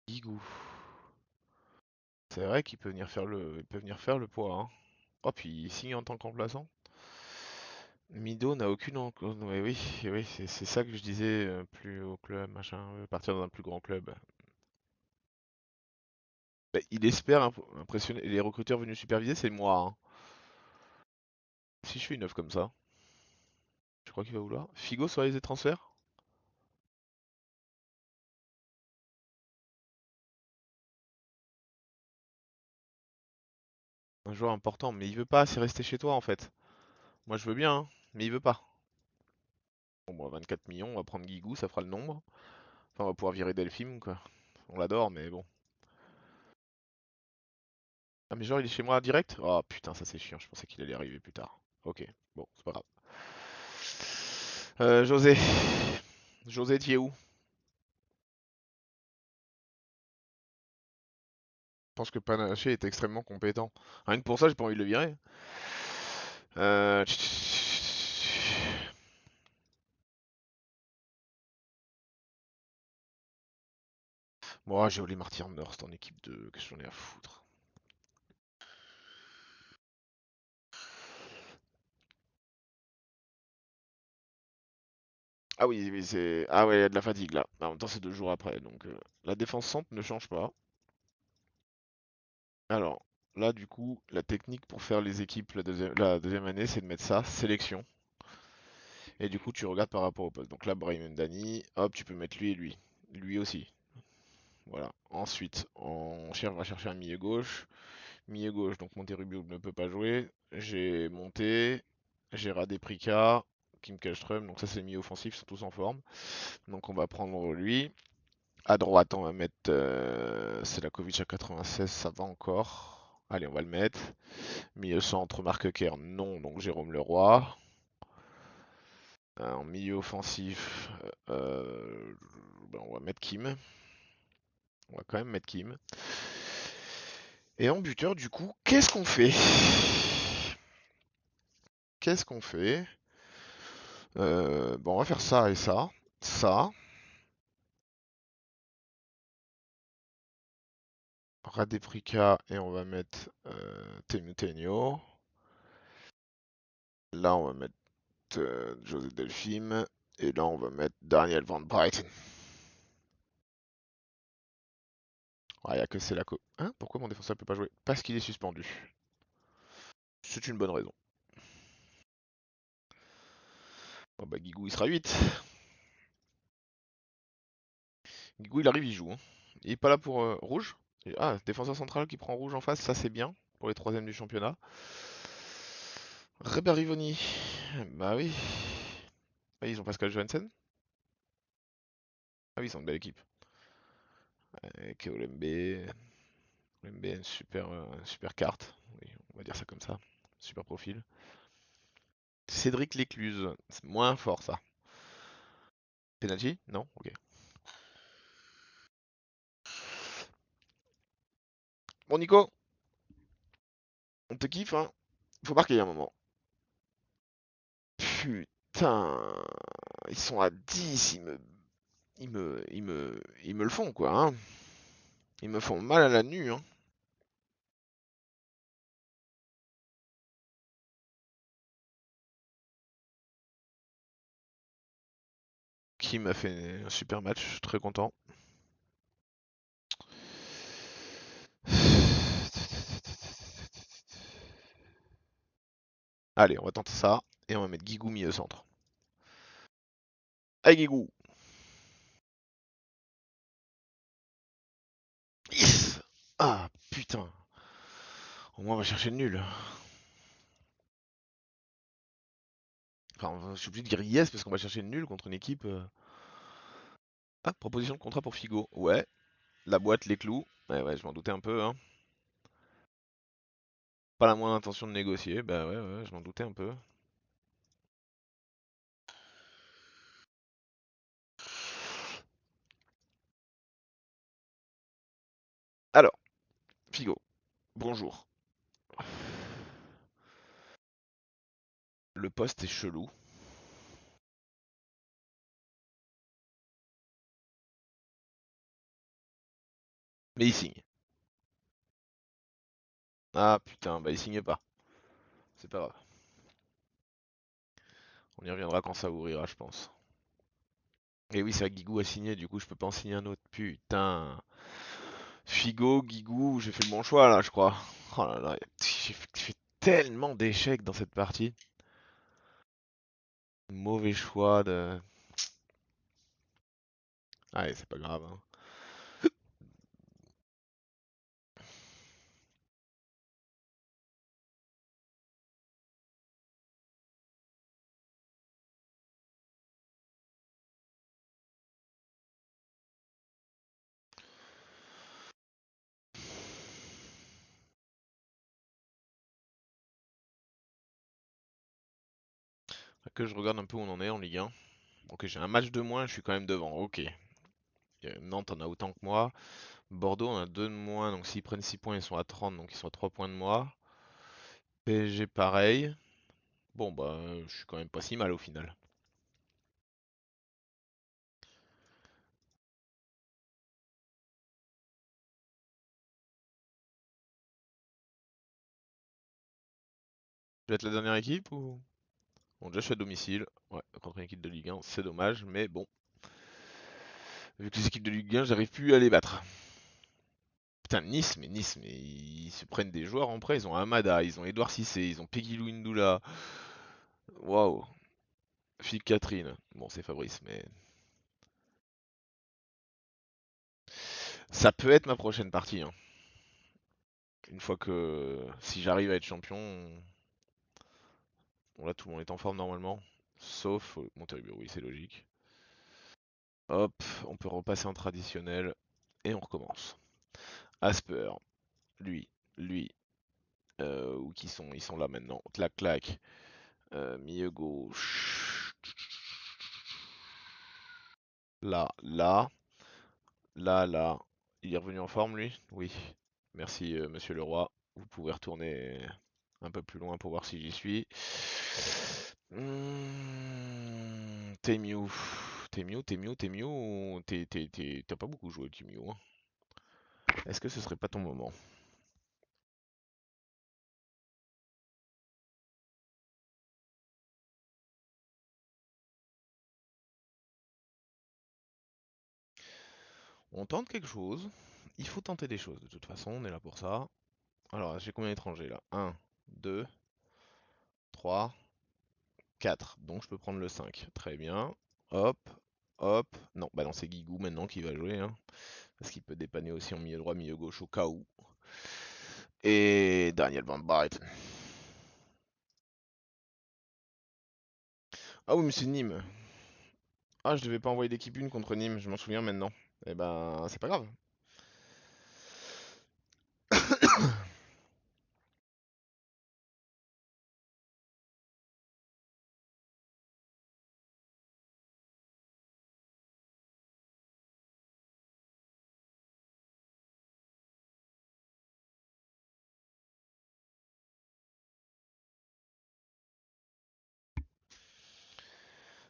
Speaker 1: Guigou. C'est vrai qu'il peut venir faire il peut venir faire le poids. Hein. Oh, puis il signe en tant qu'emplaçant. Mido n'a aucune. Ouais, oui, oui, c'est ça que je disais. Plus haut club, machin. Partir dans un plus grand club. Bah, il espère impressionner. Les recruteurs venus superviser, c'est moi. Hein. Si je fais une offre comme ça, je crois qu'il va vouloir. Figo sur les transferts? joueur important, mais il veut pas, c'est rester chez toi en fait. Moi je veux bien, hein, mais il veut pas. Bon, bon, 24 millions, on va prendre Guigou, ça fera le nombre. Enfin, on va pouvoir virer Delphine, quoi. On l'adore, mais bon. Ah, mais genre, il est chez moi direct? Oh putain, ça c'est chiant, je pensais qu'il allait arriver plus tard. Ok, bon, c'est pas grave. José. José, t'y es où? Je pense que Panaché est extrêmement compétent. Rien que pour ça, j'ai pas envie de le virer. Euh... Moi, j'ai Oli Marty Nurst en équipe 2, qu'est-ce que j'en ai à foutre? Ah oui, oui, c'est. Ah ouais, il y a de la fatigue là. En même temps, c'est 2 jours après, donc la défense centre ne change pas. Alors, là, du coup, la technique pour faire les équipes la deuxième année, c'est de mettre ça, sélection. Et du coup, tu regardes par rapport au poste. Donc là, Brahim Dani, hop, tu peux mettre lui et lui. Lui aussi. Voilà. Ensuite, on va chercher un milieu gauche. Milieu gauche, donc Monterrubio ne peut pas jouer. J'ai Monté, j'ai Radé-Prika, Kim Kallström. Donc ça, c'est les milieux offensifs, ils sont tous en forme. Donc on va prendre lui. À droite, on va mettre Selakovic à 96, ça va encore. Allez, on va le mettre. Milieu centre, Marc Kerr, non, donc Jérôme Leroy. En milieu offensif, on va mettre Kim. On va quand même mettre Kim. Et en buteur, du coup, qu'est-ce qu'on fait? Qu'est-ce qu'on fait? Bon, on va faire ça et ça. Ça. Radéprika et on va mettre Temutenio. Là, on va mettre José Delphine. Et là, on va mettre Daniel Van Brighten. Il n'y a que c'est la co. Hein? Pourquoi mon défenseur peut pas jouer? Parce qu'il est suspendu. C'est une bonne raison. Bon bah Guigou il sera 8. Guigou il arrive, il joue, hein. Il est pas là pour rouge. Ah, défenseur central qui prend rouge en face, ça c'est bien pour les troisièmes du championnat. Ribéry Rivoni. Bah oui. Ah, ils ont Pascal Johansen. Ah oui, ils sont une belle équipe. Avec Olembe. Olembe, une super carte. Oui, on va dire ça comme ça. Super profil. Cédric Lécluse. C'est moins fort ça. Penalty? Non? Ok. Bon Nico, on te kiffe, hein? Faut marquer un moment. Putain, ils sont à 10, ils me le font quoi, hein. Ils me font mal à la nuit, hein. Qui m'a fait un super match, je suis très content. Allez, on va tenter ça et on va mettre Guigou milieu centre. Allez Guigou. Yes. Ah putain. Au moins on va chercher le nul. Enfin, je suis obligé de dire yes parce qu'on va chercher le nul contre une équipe. Ah, proposition de contrat pour Figo. Ouais, la boîte, les clous. Ouais, ouais, je m'en doutais un peu, hein. Pas la moindre intention de négocier. Bah ouais, ouais, je m'en doutais un peu. Alors, Figo, bonjour. Le poste est chelou, mais il signe. Ah putain, bah il signe pas. C'est pas grave. On y reviendra quand ça ouvrira, je pense. Et oui, c'est vrai que Guigou a signé, du coup je peux pas en signer un autre. Putain. Figo, Guigou, j'ai fait le bon choix là, je crois. Oh là là, j'ai fait tellement d'échecs dans cette partie. Mauvais choix de. Allez, c'est pas grave, hein. Que je regarde un peu où on en est en Ligue 1. Ok, j'ai un match de moins, je suis quand même devant. Ok. Nantes en a autant que moi. Bordeaux en a 2 de moins, donc s'ils prennent 6 points, ils sont à 30, donc ils sont à 3 points de moi. PSG pareil. Bon bah, je suis quand même pas si mal au final. Je vais être la dernière équipe ou... Bon, déjà je suis à domicile. Ouais, contre une équipe de Ligue 1, c'est dommage, mais bon. Vu que les équipes de Ligue 1, j'arrive plus à les battre. Putain, Nice, mais ils se prennent des joueurs en prêt. Ils ont Amada, ils ont Edouard Cissé, ils ont Peggy Louindoula. Waouh. Philippe Catherine. Bon, c'est Fabrice, mais ça peut être ma prochaine partie, hein. Une fois que si j'arrive à être champion, bon là tout le monde est en forme normalement, sauf Monterrey, oui c'est logique. Hop, on peut repasser en traditionnel et on recommence. Asper, lui, lui, où qui sont? Ils sont là maintenant. Clac clac. Milieu gauche. Là, là, là. Il est revenu en forme lui? Oui. Merci Monsieur Leroy. Vous pouvez retourner un peu plus loin pour voir si j'y suis. Temiou. Temiou. T'as pas beaucoup joué Temiou, hein. Est-ce que ce serait pas ton moment? On tente quelque chose. Il faut tenter des choses de toute façon, on est là pour ça. Alors, j'ai combien d'étrangers là? Un, 2, 3, 4. Donc je peux prendre le 5. Très bien. Hop, hop. Non, bah non, c'est Guigou maintenant qui va jouer, hein. Parce qu'il peut dépanner aussi en milieu droit, milieu gauche au cas où. Et Daniel Van Barrett. Ah oui, mais c'est Nîmes. Ah, je devais pas envoyer d'équipe une contre Nîmes, je m'en souviens maintenant. Eh ben, c'est pas grave.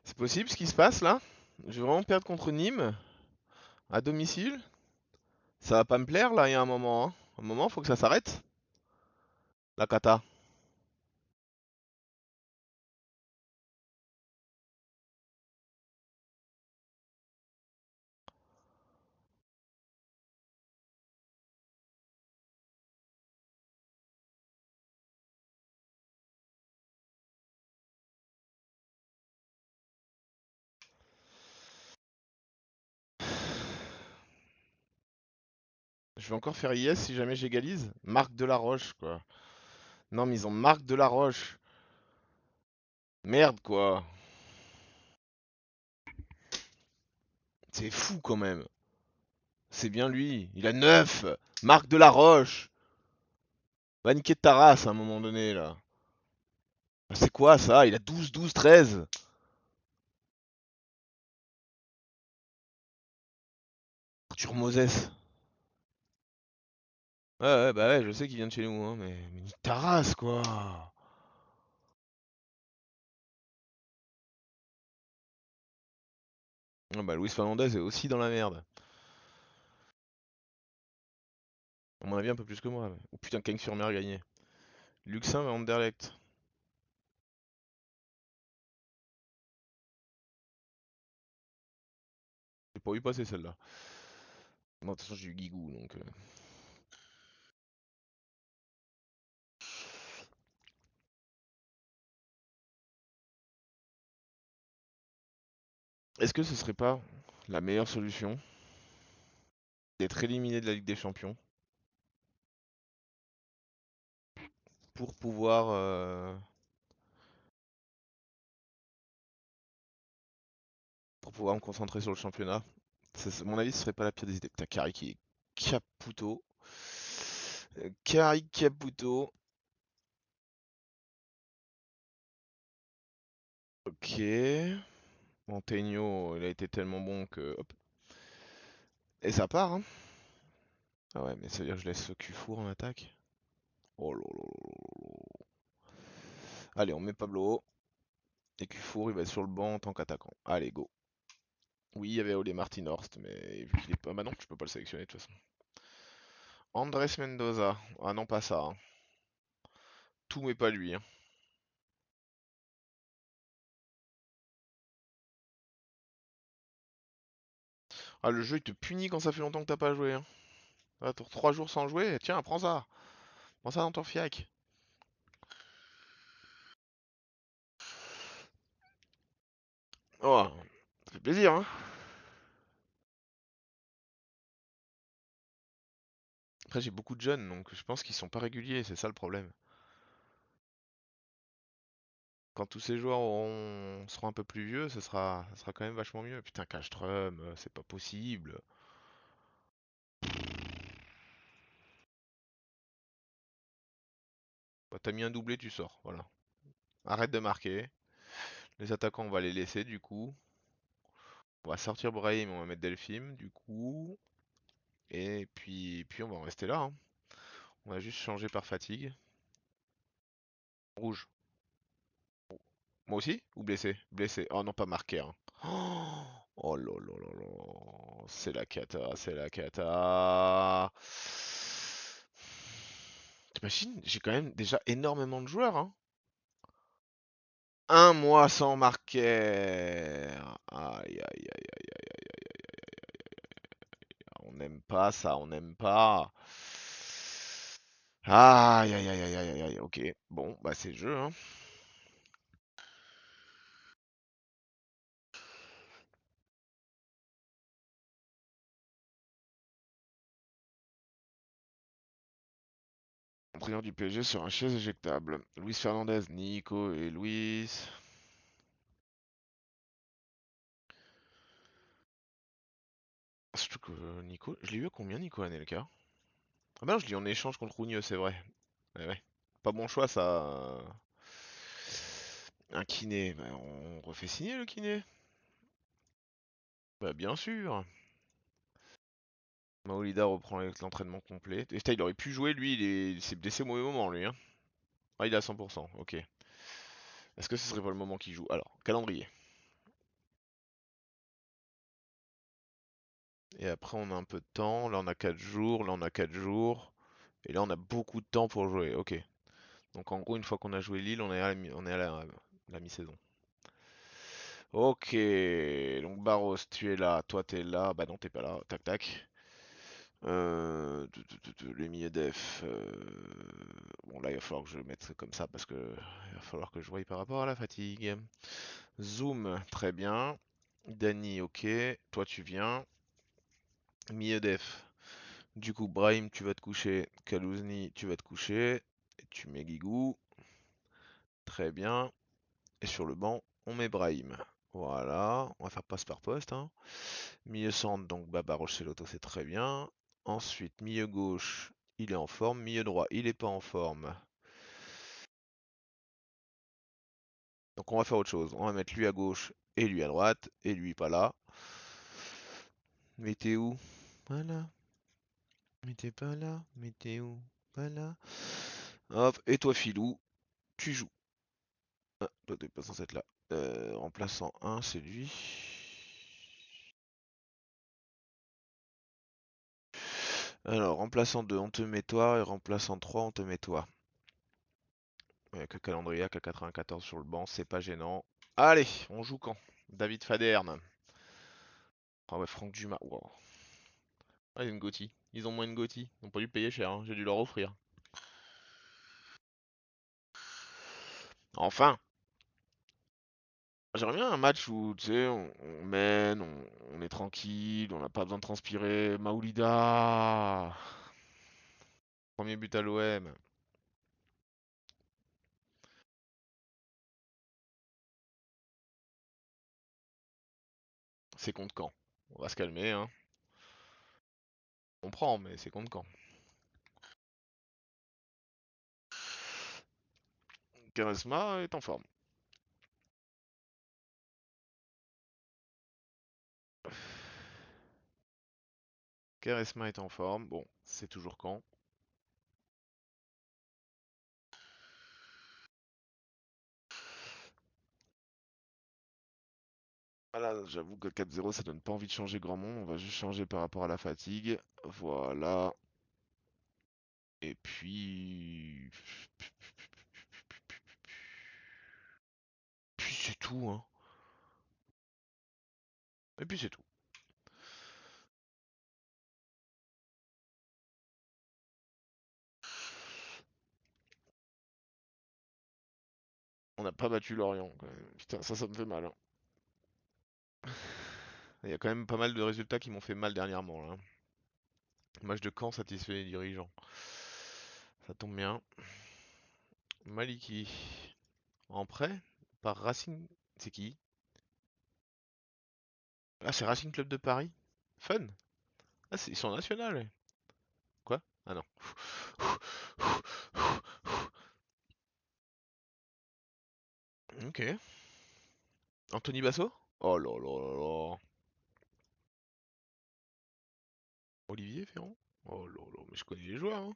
Speaker 1: C'est possible ce qui se passe là? Je vais vraiment perdre contre Nîmes à domicile? Ça va pas me plaire là, il y a un moment, hein. Un moment, faut que ça s'arrête. La cata. Je vais encore faire IS si jamais j'égalise. Marc Delaroche, quoi. Non, mais ils ont Marc Delaroche. Merde, quoi. C'est fou quand même. C'est bien lui. Il a 9. Marc Delaroche. Va niquer ta race à un moment donné, là. Ah, c'est quoi ça? Il a 12, 12, 13. Arthur Moses. Ouais, ouais, bah ouais, je sais qu'il vient de chez nous, hein, mais nique ta race, quoi. Ah bah Luis Fernandez est aussi dans la merde. À mon avis, un peu plus que moi. Oh putain, Cagnes-sur-Mer a gagné. Luxin et Anderlecht. J'ai pas eu passer celle-là. Bon, de toute façon, j'ai eu Guigou, donc... Est-ce que ce serait pas la meilleure solution d'être éliminé de la Ligue des Champions pour pouvoir me concentrer sur le championnat? À mon avis, ce serait pas la pire des idées. Putain, Carré qui est Caputo. Carré Caputo. Ok. Monteigno, il a été tellement bon que... Hop. Et ça part, hein. Ah ouais, mais ça veut dire que je laisse ce Cufour en attaque. Oh là là là là. Allez, on met Pablo. Et Cufour, il va être sur le banc en tant qu'attaquant. Allez, go. Oui, il y avait Ole Martin-Horst, mais vu qu'il est pas... Bah non, je peux pas le sélectionner de toute façon. Andrés Mendoza. Ah non, pas ça, hein. Tout mais pas lui, hein. Ah, le jeu, il te punit quand ça fait longtemps que t'as pas joué, hein. Ah, t'as 3 jours sans jouer. Tiens, prends ça. Prends ça dans ton fiac. Oh, ça fait plaisir, hein. Après, j'ai beaucoup de jeunes, donc je pense qu'ils sont pas réguliers, c'est ça le problème. Quand tous ces joueurs seront un peu plus vieux, ça sera quand même vachement mieux. Putain, Castrum, c'est pas possible. Bah, t'as mis un doublé, tu sors, voilà. Arrête de marquer. Les attaquants, on va les laisser du coup. On va sortir Brahim, on va mettre Delphine du coup. Et puis on va en rester là, hein. On va juste changer par fatigue. Rouge. Moi aussi? Ou blessé? Blessé. Oh non, pas marqué, hein. Oh là là là là. C'est la cata, c'est la cata. T'imagines, j'ai quand même déjà énormément de joueurs, hein. Un mois sans marquer. Aïe, aïe, aïe, aïe, on n'aime pas ça, on n'aime pas. Aïe, aïe, aïe, aïe, aïe, aïe, ok. Bon, bah c'est le jeu, hein. Entraîneur du PSG sur un chaise éjectable. Luis Fernandez, Nico et Luis. Surtout que Nico, je l'ai eu à combien Nico Anelka? Ah bah non, je l'ai eu en échange contre Rougneux, c'est vrai. Ouais, ouais. Pas bon choix ça. Un kiné, bah, on refait signer le kiné. Bah bien sûr. Maolida reprend l'entraînement complet. Et putain, il aurait pu jouer lui, il s'est blessé au mauvais moment lui, hein. Ah, il est à 100%, ok. Est-ce que ce serait pas le moment qu'il joue? Alors, calendrier. Et après on a un peu de temps, là on a 4 jours, là on a 4 jours. Et là on a beaucoup de temps pour jouer, ok. Donc en gros, une fois qu'on a joué Lille, on est à la mi-saison. Ok, donc Barros, tu es là, toi t'es là, bah non t'es pas là, tac tac. Les milieux def. Bon là il va falloir que je mette ça comme ça parce que il va falloir que je voie par rapport à la fatigue. Zoom, très bien. Dany, ok. Toi tu viens. Milieu def. Du coup, Brahim, tu vas te coucher. Kalouzny, tu vas te coucher. Et tu mets Guigou. Très bien. Et sur le banc, on met Brahim. Voilà, on va faire passe par poste, hein. Milieu centre, donc Baba Rocheloto, c'est très bien. Ensuite, milieu gauche, il est en forme. Milieu droit, il est pas en forme. Donc on va faire autre chose. On va mettre lui à gauche et lui à droite. Et lui pas là. Mais t'es où? Voilà. Mais t'es pas là. Mais t'es où? Pas là. Hop, et toi Filou, tu joues. Ah, toi t'es pas censé être là. Remplaçant 1, c'est lui. Alors, remplaçant 2, on te met toi, et remplaçant 3, on te met toi. Il n'y a que Calendria qui a 94 sur le banc, c'est pas gênant. Allez, on joue quand? David Faderne. Ah ouais, Franck Dumas. Wow. Ah, ils ont une Gotti. Ils ont moins une Gotti. Ils ont pas dû payer cher, hein. J'ai dû leur offrir. Enfin, j'aimerais bien un match où, tu sais, on mène, on est tranquille, on n'a pas besoin de transpirer. Maoulida. Premier but à l'OM. C'est contre quand? On va se calmer, hein. On prend, mais c'est contre quand? Charisma est en forme. Quaresma est en forme. Bon, c'est toujours quand. Voilà, j'avoue que 4-0, ça donne pas envie de changer grand monde. On va juste changer par rapport à la fatigue. Voilà. Et puis... Puis c'est tout, hein. Et puis c'est tout. On n'a pas battu Lorient, quand même. Putain, ça me fait mal, hein. Il y a quand même pas mal de résultats qui m'ont fait mal dernièrement, là. Match de Caen satisfait les dirigeants. Ça tombe bien. Maliki. En prêt? Par Racing. C'est qui? Ah, c'est Racing Club de Paris? Fun? Ah, ils sont nationaux, ouais. Quoi? Ah non. Ok. Anthony Basso? Oh là là là là. Olivier Ferrand? Oh là là, mais je connais les joueurs, hein.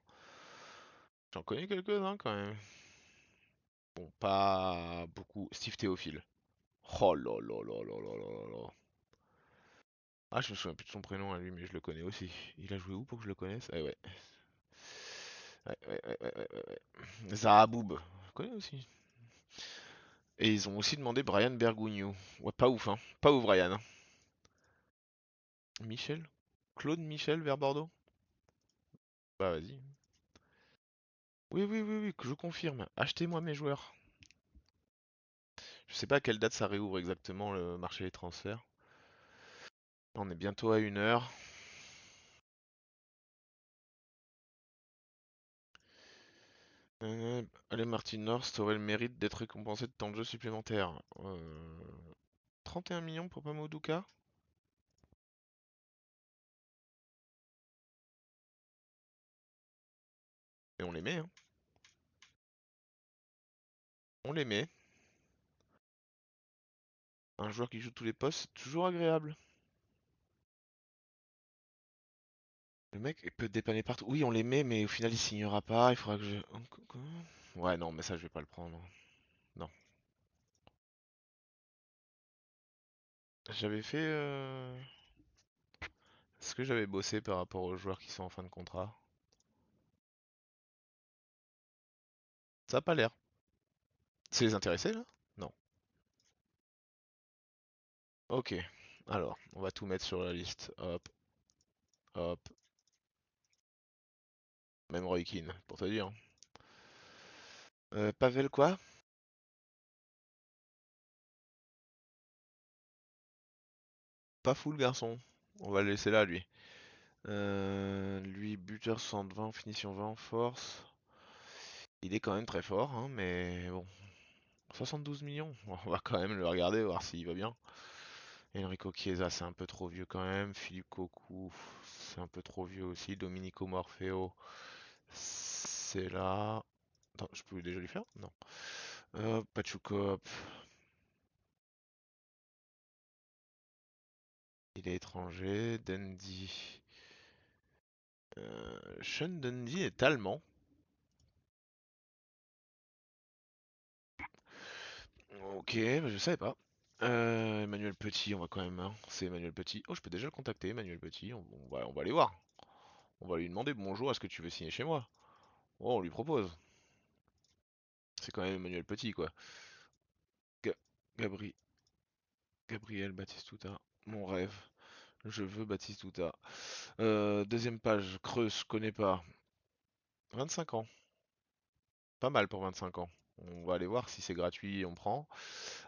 Speaker 1: J'en connais quelques-uns quand même. Bon, pas beaucoup. Steve Théophile. Oh là là là là là là là là. Ah, je me souviens plus de son prénom à lui, mais je le connais aussi. Il a joué où pour que je le connaisse? Eh ouais. Ouais. Zaraboub. Je connais aussi. Et ils ont aussi demandé Brian Bergugno. Ouais, pas ouf, hein. Pas ouf, Brian, hein. Michel? Claude Michel vers Bordeaux? Bah vas-y. Oui, que je confirme. Achetez-moi mes joueurs. Je sais pas à quelle date ça réouvre exactement le marché des transferts. On est bientôt à 1 heure. Allez, Martin North aurait le mérite d'être récompensé de temps de jeu supplémentaire. 31 millions pour Pamodouka? Et on les met, hein. On les met. Un joueur qui joue tous les postes, c'est toujours agréable. Le mec il peut dépanner partout. Oui, on les met, mais au final, il signera pas. Il faudra que je... Ouais, non, mais ça, je vais pas le prendre. Non. J'avais fait... Est-ce que j'avais bossé par rapport aux joueurs qui sont en fin de contrat? Ça a pas l'air. C'est les intéressés, là? Non. Ok. Alors, on va tout mettre sur la liste. Hop, hop. Même Roy Keane, pour te dire. Pavel quoi? Pas fou le garçon. On va le laisser là, lui. Lui, buteur 120, finition 20, force. Il est quand même très fort, hein, mais bon. 72 millions. On va quand même le regarder, voir s'il va bien. Enrico Chiesa, c'est un peu trop vieux quand même. Philippe Cocu, c'est un peu trop vieux aussi. Domenico Morfeo, c'est là. Attends, je pouvais déjà lui faire? Non. Pachukov, il est étranger. Dundee. Sean Dundee est allemand. Ok, bah, je savais pas. Emmanuel Petit, on va quand même, hein. C'est Emmanuel Petit. Oh, je peux déjà le contacter, Emmanuel Petit. On va aller voir. On va lui demander bonjour, est-ce que tu veux signer chez moi? Oh, on lui propose. C'est quand même Emmanuel Petit, quoi. Ga- Gabri... Gabriel Batistuta. Mon rêve. Je veux Batistuta. Deuxième page, Creuse, connais pas. 25 ans. Pas mal pour 25 ans. On va aller voir si c'est gratuit, on prend.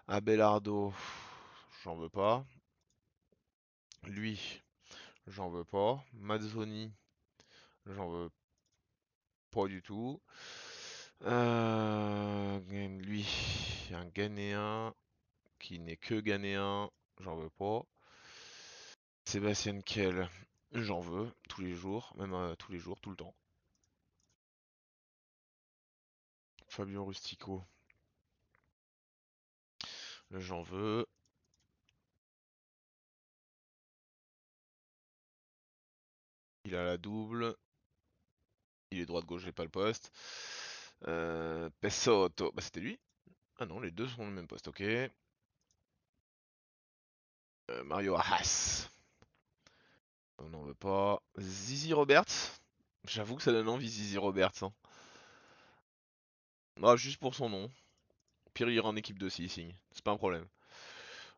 Speaker 1: Abelardo, j'en veux pas. Lui, j'en veux pas. Mazzoni, j'en veux pas du tout. Lui, un Ghanéen qui n'est que Ghanéen, j'en veux pas. Sébastien Kell, j'en veux tous les jours, même tous les jours, tout le temps. Fabien Rustico, j'en veux. Il a la double. Il est droite-gauche, j'ai pas le poste. Pessotto. Bah, c'était lui. Ah non, les deux sont le même poste, ok. Mario Arras. On n'en veut pas. Zizi Roberts. J'avoue que ça donne envie, Zizi Roberts, hein. Ah, juste pour son nom. Pire, il ira en équipe de 6 signe. C'est pas un problème.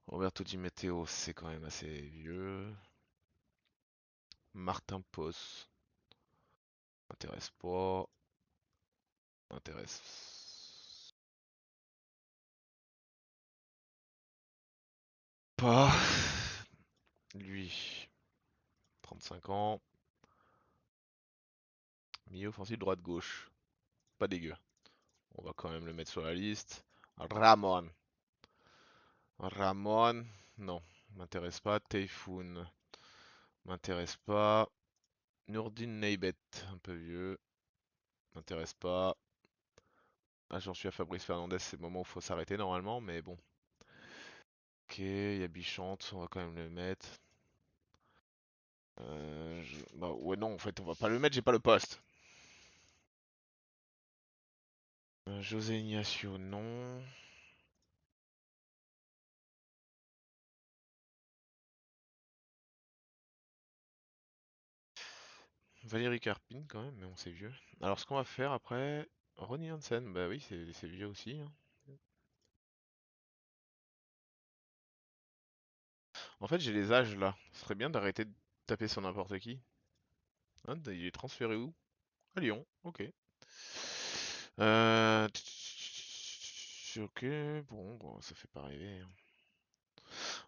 Speaker 1: Roberto Di Matteo, c'est quand même assez vieux. Martin Pos. M'intéresse pas. M'intéresse pas. Lui. 35 ans. Milieu offensif droite-gauche. Pas dégueu. On va quand même le mettre sur la liste. Ramon. Ramon. Non. M'intéresse pas. Tayfoun. M'intéresse pas. Nourdine Neybet. Un peu vieux. M'intéresse pas. Ah, j'en suis à Fabrice Fernandez. C'est le moment où il faut s'arrêter normalement. Mais bon. Ok. Il y a Bichante. On va quand même le mettre. Bah, ouais, non. En fait, on va pas le mettre. J'ai pas le poste. José Ignacio. Non. Valérie Carpine quand même, mais on c'est vieux. Alors ce qu'on va faire après, Ronnie Hansen, bah oui c'est vieux aussi, hein. En fait j'ai les âges là, ce serait bien d'arrêter de taper sur n'importe qui. Hein, il est transféré où? À Lyon, ok. Euh... Ok, bon, ça fait pas rêver, hein.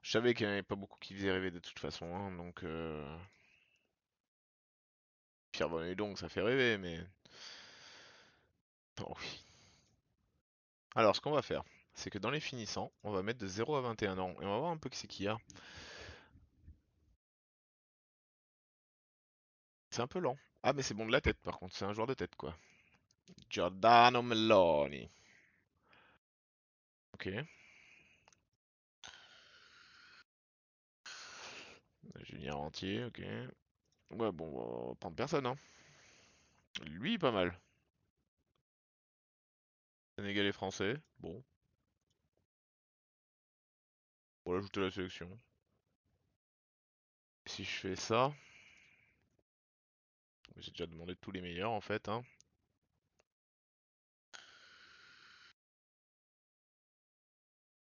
Speaker 1: Je savais qu'il n'y en avait pas beaucoup qui faisaient rêver de toute façon, hein, donc Pierre Van donc ça fait rêver, mais... Oh oui. Alors ce qu'on va faire, c'est que dans les finissants, on va mettre de 0 à 21 ans, et on va voir un peu qui c'est qu'il y a. C'est un peu lent. Ah, mais c'est bon de la tête par contre, c'est un joueur de tête quoi. Giordano Meloni. Ok. Julien Rentier, ok. Ouais, bon, on va prendre personne, hein. Lui, pas mal. Sénégalais français, bon. On va l'ajouter à la sélection. Si je fais ça, j'ai déjà demandé tous les meilleurs en fait, hein.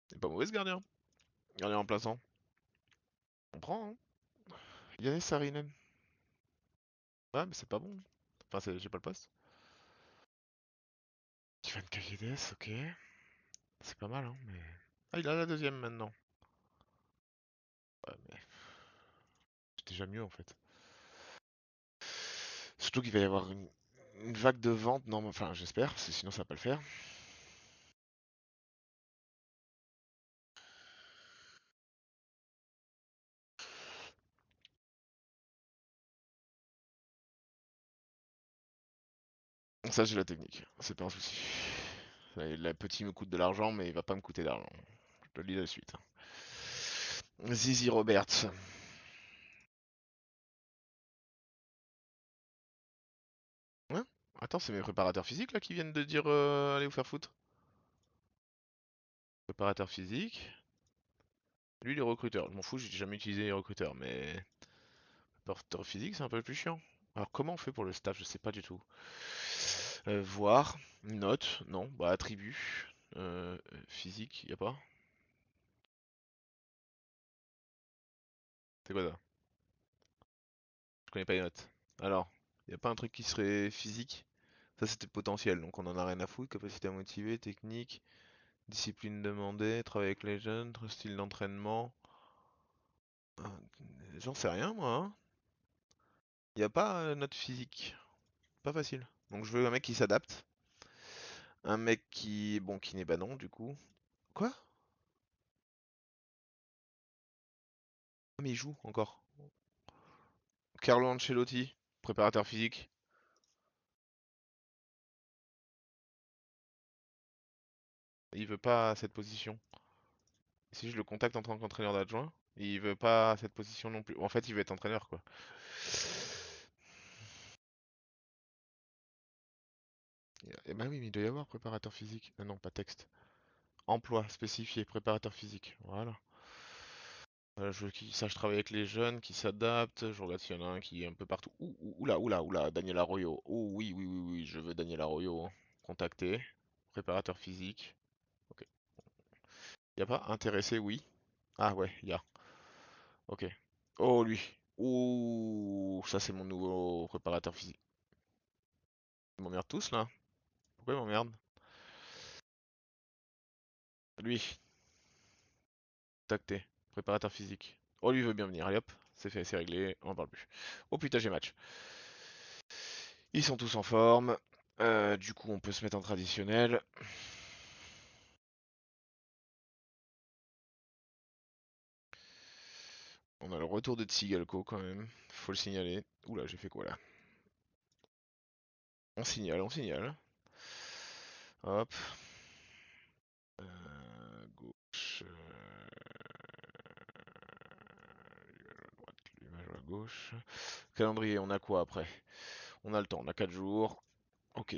Speaker 1: C'est pas mauvais ce gardien. Gardien remplaçant. On prend, hein. Yannis Sarinen. Ouais, mais c'est pas bon. Enfin, j'ai pas le poste. Ivan Cagedes, ok. C'est pas mal, hein, mais... Ah, il a la deuxième maintenant. Ouais, mais c'est déjà mieux en fait. Surtout qu'il va y avoir une vague de vente, non, enfin j'espère, parce que sinon ça va pas le faire. Ça j'ai la technique, c'est pas un souci. La petite me coûte de l'argent, mais il va pas me coûter d'argent. Je te le dis de suite. Zizi Roberts. Hein? Attends, c'est mes préparateurs physiques là qui viennent de dire allez vous faire foutre. Préparateur physique. Lui il est recruteur. Je m'en fous, j'ai jamais utilisé les recruteurs, mais préparateur physique c'est un peu plus chiant. Alors comment on fait pour le staff? Je sais pas du tout. Voir, note, non, bah attribut, physique, y a pas? C'est quoi ça? Je connais pas les notes. Alors, y a pas un truc qui serait physique? Ça c'était potentiel, donc on en a rien à foutre. Capacité à motiver, technique, discipline demandée, travail avec les jeunes, style d'entraînement. Ah, j'en sais rien moi, hein. Y a pas note physique. Pas facile. Donc je veux un mec qui s'adapte. Un mec qui... Bon, qui n'est pas non du coup. Quoi? Ah, mais il joue encore. Carlo Ancelotti, préparateur physique. Il veut pas cette position. Si je le contacte en tant qu'entraîneur d'adjoint, il veut pas cette position non plus. En fait, il veut être entraîneur, quoi. Eh ben oui, mais il doit y avoir préparateur physique. Non, pas texte. Emploi spécifié, préparateur physique. Voilà. Je veux qu'ils sachent travailler avec les jeunes, qui s'adaptent. Je regarde s'il y en a un qui est un peu partout. Oula, oula, oula, Daniel Arroyo. Oh oui, oui, oui, oui, je veux Daniel Arroyo, hein. Contacter. Préparateur physique. Ok. Y a pas intéressé, oui. Ah ouais, y a. Ok. Oh lui. Ouh, ça c'est mon nouveau préparateur physique. Ils m'emmerdent tous là. Pourquoi ils m'emmerdent? Lui, contacter. Préparateur physique. Oh lui veut bien venir. Allez hop, c'est fait, c'est réglé. On en parle plus. Oh putain, j'ai match. Ils sont tous en forme. Du coup, on peut se mettre en traditionnel. On a le retour de Tsigalco quand même. Faut le signaler. Oula, j'ai fait quoi là? On signale, on signale. Hop. Gauche. Droite, lui va jouer à gauche. Calendrier, on a quoi après? On a le temps, on a 4 jours. Ok.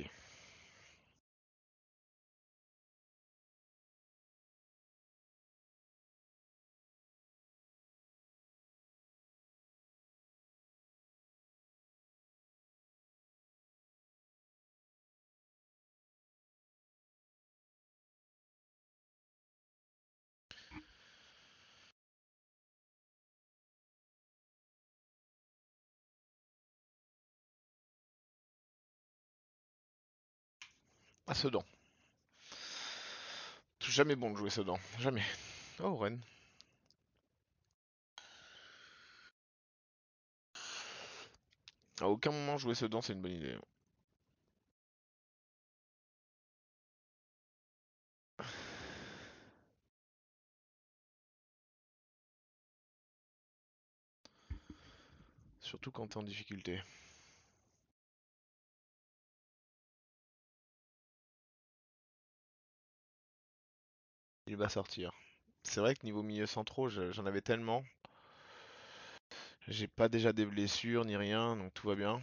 Speaker 1: À Sedan. C'est jamais bon de jouer Sedan. Jamais. Oh, Rennes. À aucun moment jouer Sedan, c'est une bonne idée. Surtout quand t'es en difficulté. Il va sortir. C'est vrai que niveau milieu centraux, j'en avais tellement. J'ai pas déjà des blessures ni rien, donc tout va bien.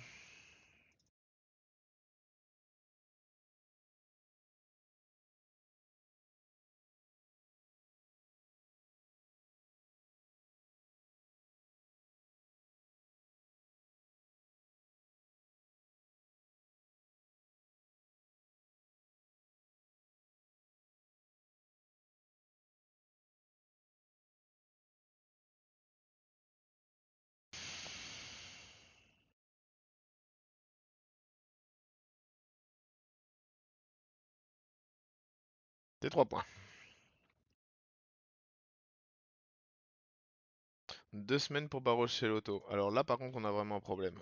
Speaker 1: T'es 3 points. 2 semaines pour Barrocher l'auto. Alors là, par contre, on a vraiment un problème.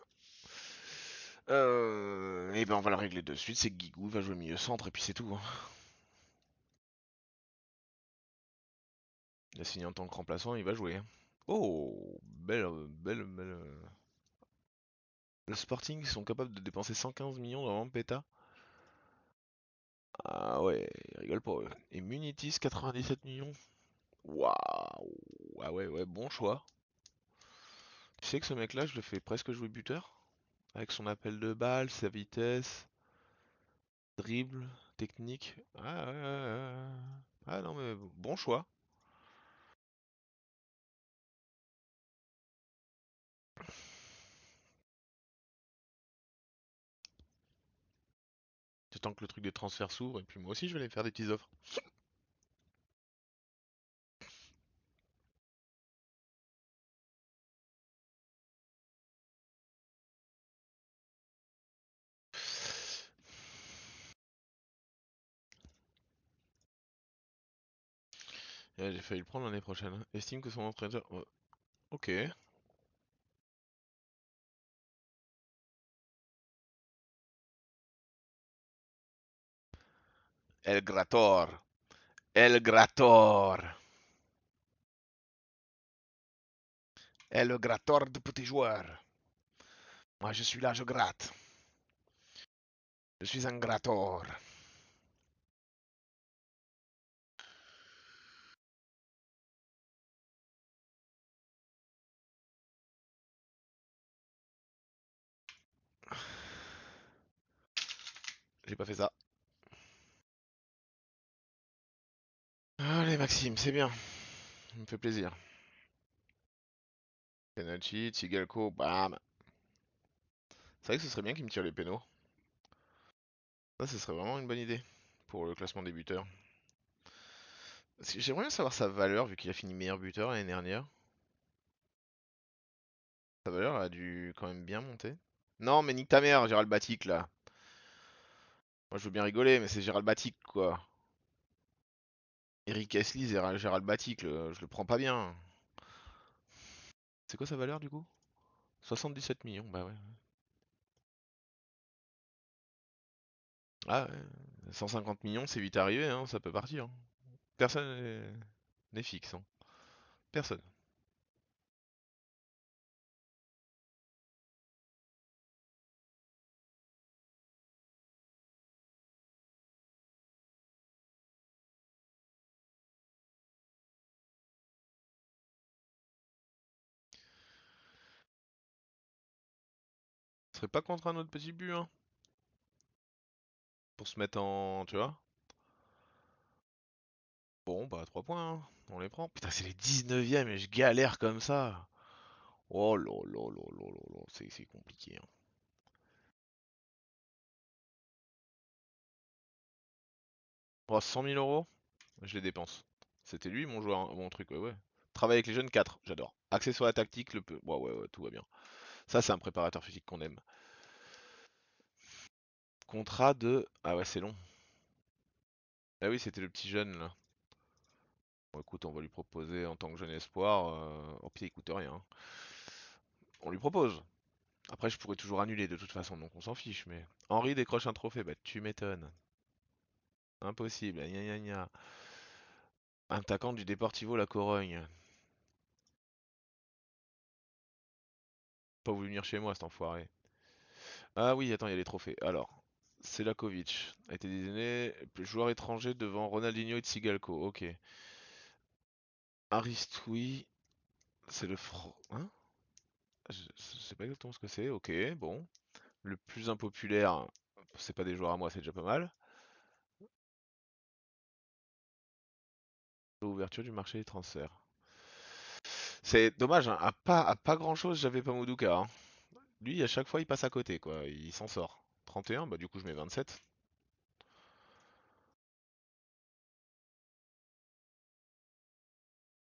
Speaker 1: Et ben on va le régler de suite. C'est que Guigou va jouer milieu centre et puis c'est tout, hein. Il a signé en tant que remplaçant, il va jouer, hein. Oh, belle, belle, belle. Le Sporting, ils sont capables de dépenser 115 millions dans Vampeta. Ah ouais, ils rigolent pas, eux. Et Munitis, 97 millions. Waouh. Ah ouais, ouais, bon choix. Tu sais que ce mec-là, je le fais presque jouer buteur. Avec son appel de balle, sa vitesse, dribble, technique. Ah, ouais, ouais, ouais. Ah non, mais bon choix. J'attends que le truc des transferts s'ouvre et puis moi aussi je vais aller faire des petites offres. J'ai failli le prendre l'année prochaine, hein. Estime que son entraîneur. Ok. El Grator. El Grator. El Grator de petits joueurs. Moi je suis là, je gratte. Je suis un Grator. J'ai pas fait ça. Allez Maxime, c'est bien. Ça me fait plaisir. Penalty, Tsigalco, bam. C'est vrai que ce serait bien qu'il me tire les pénaux. Ça, ce serait vraiment une bonne idée pour le classement des buteurs. J'aimerais bien savoir sa valeur vu qu'il a fini meilleur buteur l'année dernière. Sa valeur a dû quand même bien monter. Non, mais nique ta mère, Gérald Batic là. Moi je veux bien rigoler, mais c'est Gérald Batic quoi. Eric Esli, Gérald Batic, je le prends pas bien. C'est quoi sa valeur du coup? 77 millions, bah ouais. Ah ouais. 150 millions, c'est vite arrivé, hein, ça peut partir. Personne n'est fixe, hein. Personne. Ce serait pas contre un autre petit but, hein. Pour se mettre en. Tu vois? Bon, bah 3 points, hein. On les prend. Putain, c'est les 19e et je galère comme ça. Oh là là là là là là, c'est compliqué, hein. Oh, 100 000 euros, je les dépense. C'était lui mon joueur, mon truc, ouais, ouais. Travailler avec les jeunes, 4, j'adore. Axé sur la tactique, le peu. Ouais, ouais, ouais, tout va bien. Ça, c'est un préparateur physique qu'on aime. Contrat de. Ah ouais, c'est long. Ah oui, c'était le petit jeune là. Bon, écoute, on va lui proposer en tant que jeune espoir. Au pied, il coûte rien, hein. On lui propose. Après, je pourrais toujours annuler de toute façon, donc on s'en fiche. Mais Henri décroche un trophée, bah tu m'étonnes. Impossible, gna gna gna. Attaquant du Deportivo La Corogne. Pas voulu venir chez moi, cet enfoiré. Ah oui, attends, il y a les trophées. Alors, Selakovic a été désigné joueur étranger devant Ronaldinho et Tsigalco. Ok. Aristoui, c'est le Hein? Je sais pas exactement ce que c'est. Ok, bon. Le plus impopulaire, c'est pas des joueurs à moi, c'est déjà pas mal. L'ouverture du marché des transferts. C'est dommage, hein, à pas grand chose, j'avais pas Moudouka, hein. Lui, à chaque fois, il passe à côté, quoi. Il s'en sort. 31, bah du coup, je mets 27.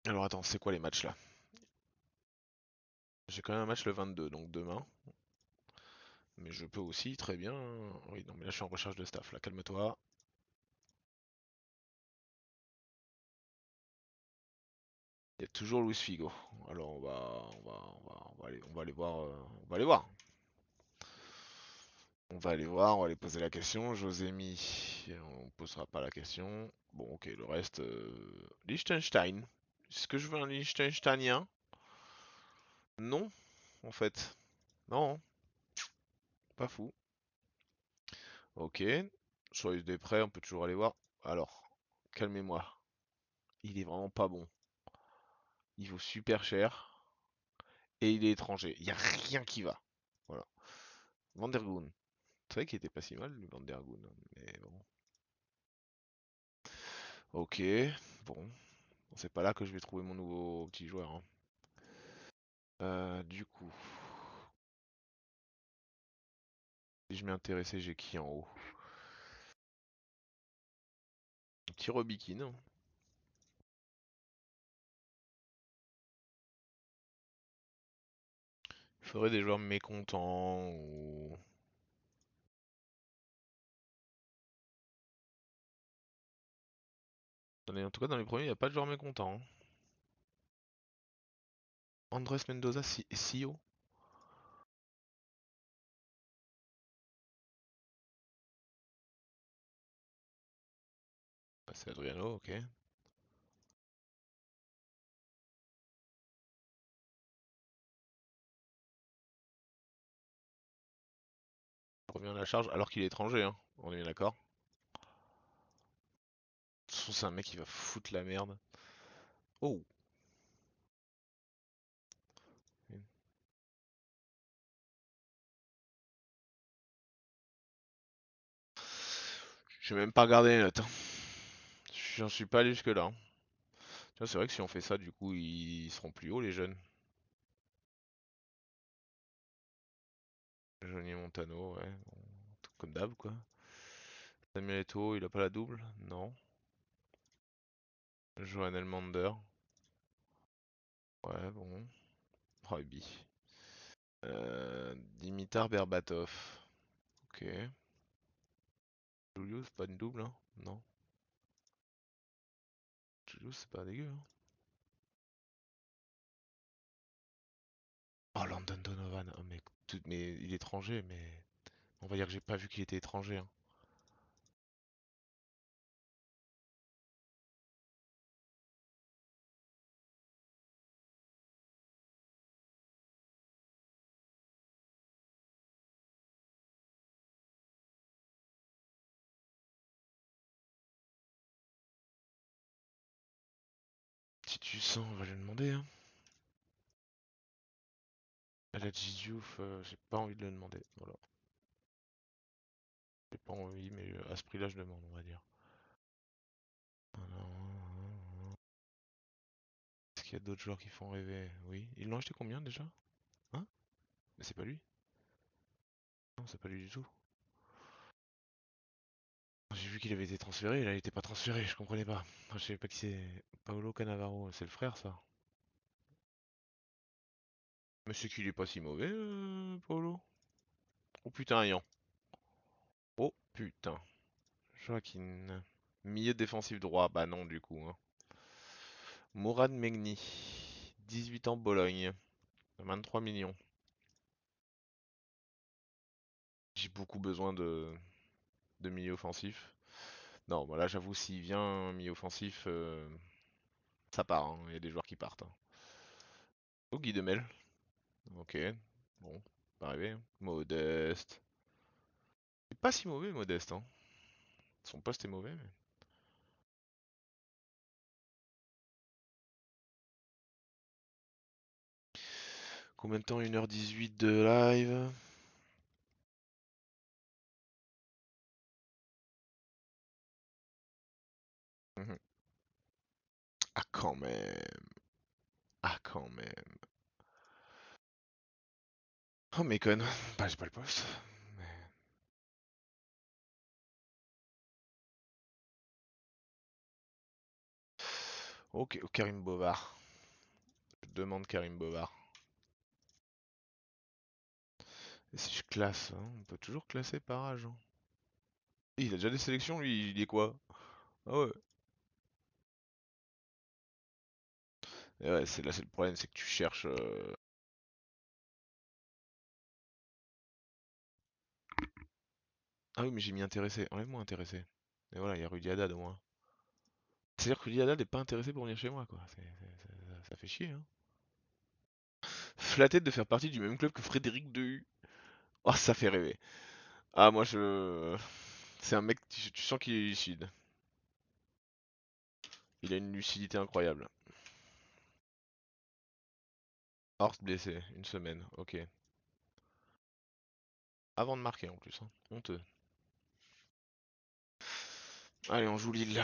Speaker 1: Alors attends, c'est quoi les matchs là? J'ai quand même un match le 22, donc demain. Mais je peux aussi très bien. Oui, non, mais là, je suis en recherche de staff, là, calme-toi. Il y a toujours Luis Figo. Alors, on va aller voir. On va aller voir. On va aller voir, on va aller poser la question. Josémi, on posera pas la question. Bon, ok, le reste. Liechtenstein. Est-ce que je veux un Liechtensteinien? Non, en fait. Non, pas fou. Ok. Choix des prêts, on peut toujours aller voir. Alors, calmez-moi. Il est vraiment pas bon. Il vaut super cher. Et il est étranger. Il n'y a rien qui va. Voilà. Van der Goen. C'est vrai qu'il était pas si mal, le Van der Goen, hein, mais bon. Ok. Bon. C'est pas là que je vais trouver mon nouveau petit joueur, hein. Du coup, si je m'y intéressais, j'ai qui en haut? Un petit Robikin, hein. Il faudrait des joueurs mécontents ou. En tout cas, dans les premiers, il n'y a pas de joueurs mécontents, hein. Andrés Mendoza, CEO. Bah, c'est Adriano, ok. Il revient à la charge alors qu'il est étranger, hein. On est bien d'accord. De toute façon, c'est un mec qui va foutre la merde. Oh! Je vais même pas regarder les notes, hein. J'en suis pas allé jusque là, hein. Tiens, c'est vrai que si on fait ça, du coup, ils seront plus hauts, les jeunes. Johnny Montano, ouais. Bon, tout comme d'hab, quoi. Samuel Eto'o, il a pas la double? Non. Johan Elmander. Ouais, bon. Rugby. Dimitar Berbatov. Ok. Julius, c'est pas une double, hein? Non. Julius, c'est pas dégueu, hein? Oh, Landon Donovan. Oh, mais il est étranger, mais. On va dire que j'ai pas vu qu'il était étranger, hein. Si tu sens, on va lui demander, hein. Aladji Diouf, j'ai pas envie de le demander. Voilà. J'ai pas envie, mais à ce prix-là, je demande, on va dire. Est-ce qu'il y a d'autres joueurs qui font rêver? Oui. Ils l'ont acheté combien déjà? Hein? Mais c'est pas lui? Non, c'est pas lui du tout. J'ai vu qu'il avait été transféré, là il était pas transféré, je comprenais pas. Je savais pas qui c'est. Paolo Cannavaro, c'est le frère ça. Mais c'est qu'il est pas si mauvais, Paolo. Oh putain, Yan. Oh putain. Joaquin. Milieu défensif droit, bah non du coup, hein. Mourad Megni. 18 ans, Bologne. 23 millions. J'ai beaucoup besoin de milieu offensif. Non, voilà, j'avoue, s'il vient milieu offensif, ça part, hein. Il y a des joueurs qui partent, hein. Oh, Guy Demel. Ok. Bon, pas arrivé, hein. Modeste. C'est pas si mauvais, Modeste, hein. Son poste est mauvais, mais. Combien de temps? 1h18 de live. Mhm. Ah, quand même. Ah, quand même. Oh, Mécon. Bah, j'ai pas le poste. Mais... Ok, Karim Bovard. Je demande Karim Bovard. Et si je classe, hein, on peut toujours classer par âge, hein. Il a déjà des sélections, lui, il est quoi? Ah ouais. Et ouais, là, c'est le problème, c'est que tu cherches. Ah oui, mais j'ai mis intéressé. Enlève-moi intéressé. Et voilà, il y a Rudy Haddad au moins. C'est-à-dire que Rudy Haddad n'est pas intéressé pour venir chez moi, quoi. Ça fait chier, hein. Flatté de faire partie du même club que Frédéric Dehu. Oh, ça fait rêver. Ah, moi, je. C'est un mec, tu sens qu'il est lucide. Il a une lucidité incroyable. Horst blessé, une semaine, ok. Avant de marquer en plus, hein. Honteux. Allez, on joue Lille.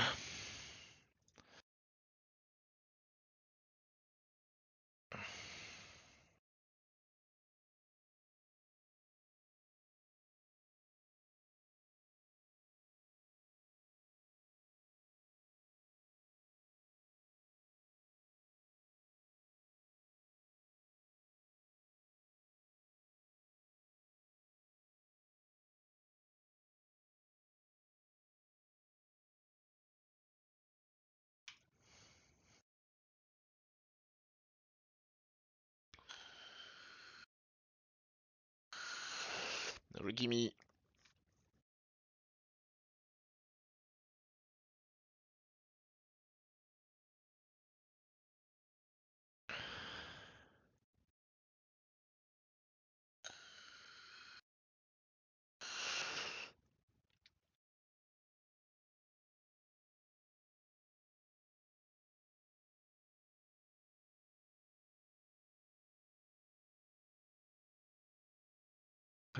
Speaker 1: Gimme.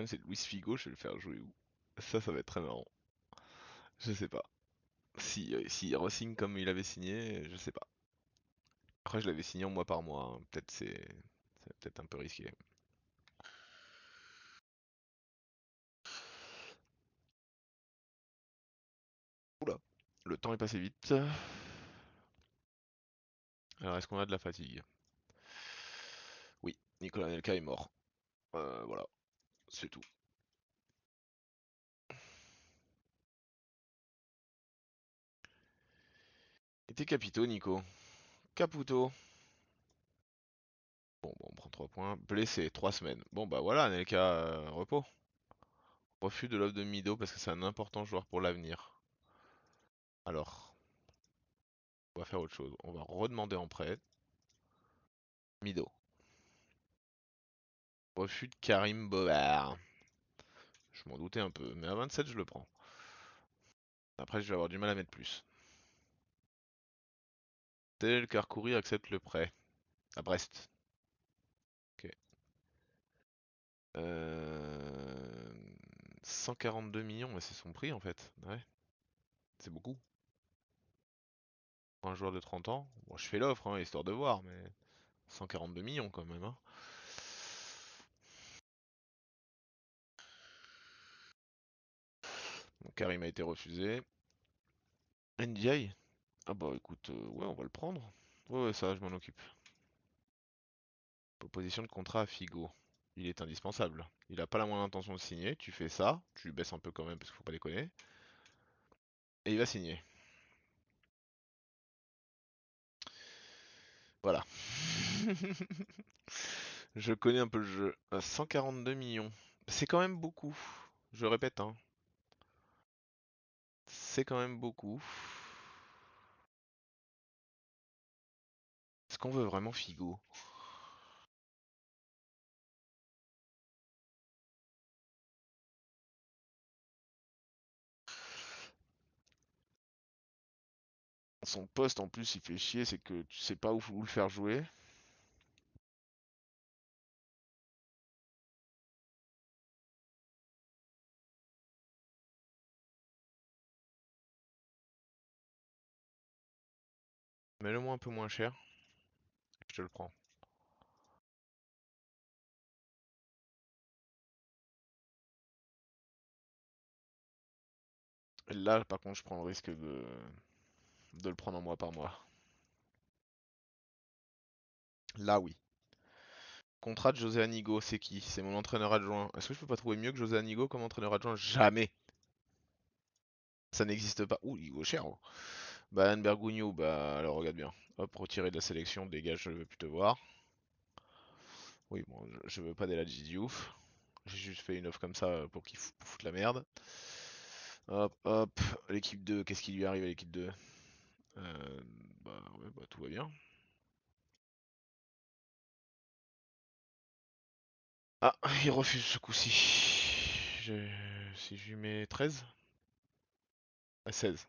Speaker 1: C'est Luis Figo, je vais le faire jouer où? Ça va être très marrant. Je sais pas. Si il re-signe comme il avait signé, je sais pas. Après, je l'avais signé en mois par mois, hein. Peut-être c'est peut-être un peu risqué. Oula, le temps est passé vite. Alors, est-ce qu'on a de la fatigue? Oui, Nicolas Anelka est mort. Voilà, c'est tout. Et tes capitaux, Nico? Caputo. Bon, on prend 3 points. Blessé, 3 semaines. Bon, bah voilà, Anelka, repos. Refus de l'offre de Mido parce que c'est un important joueur pour l'avenir. Alors, on va faire autre chose. On va redemander en prêt. Mido. Refus de Karim Bobard. Je m'en doutais un peu, mais à 27, je le prends. Après, je vais avoir du mal à mettre plus. Tel Karkouri accepte le prêt. À Brest. Ok. 142 millions, mais c'est son prix en fait. Ouais, c'est beaucoup. Pour un joueur de 30 ans. Bon, je fais l'offre, hein, histoire de voir, mais 142 millions quand même, hein. Bon, Karim a été refusé. NDI? Ah bah écoute, ouais, on va le prendre. Ouais, ouais, ça, je m'en occupe. Proposition de contrat à Figo. Il est indispensable. Il a pas la moindre intention de signer. Tu fais ça, tu lui baisses un peu quand même parce qu'il faut pas déconner. Et il va signer. Voilà. Je connais un peu le jeu. 142 millions. C'est quand même beaucoup. Je répète, hein. C'est quand même beaucoup. Est-ce qu'on veut vraiment Figo? Son poste en plus il fait chier, c'est que tu sais pas où le faire jouer. Mets-le-moi un peu moins cher, je te le prends. Là par contre je prends le risque de le prendre en mois par mois. Là oui. Contrat de José Anigo, c'est qui? C'est mon entraîneur adjoint. Est-ce que je peux pas trouver mieux que José Anigo comme entraîneur adjoint? Jamais! Ça n'existe pas. Ouh, il vaut cher, oh. Bah Anne Bergugno, bah alors regarde bien. Hop, retiré de la sélection, dégage, je ne veux plus te voir. Oui, bon, je veux pas d'Eladji Diouf. J'ai juste fait une offre comme ça pour qu'il foute la merde. Hop, hop, l'équipe 2, qu'est-ce qui lui arrive à l'équipe 2? Euh, Bah ouais, bah tout va bien. Ah, il refuse ce coup-ci. Si je lui mets 13? À 16.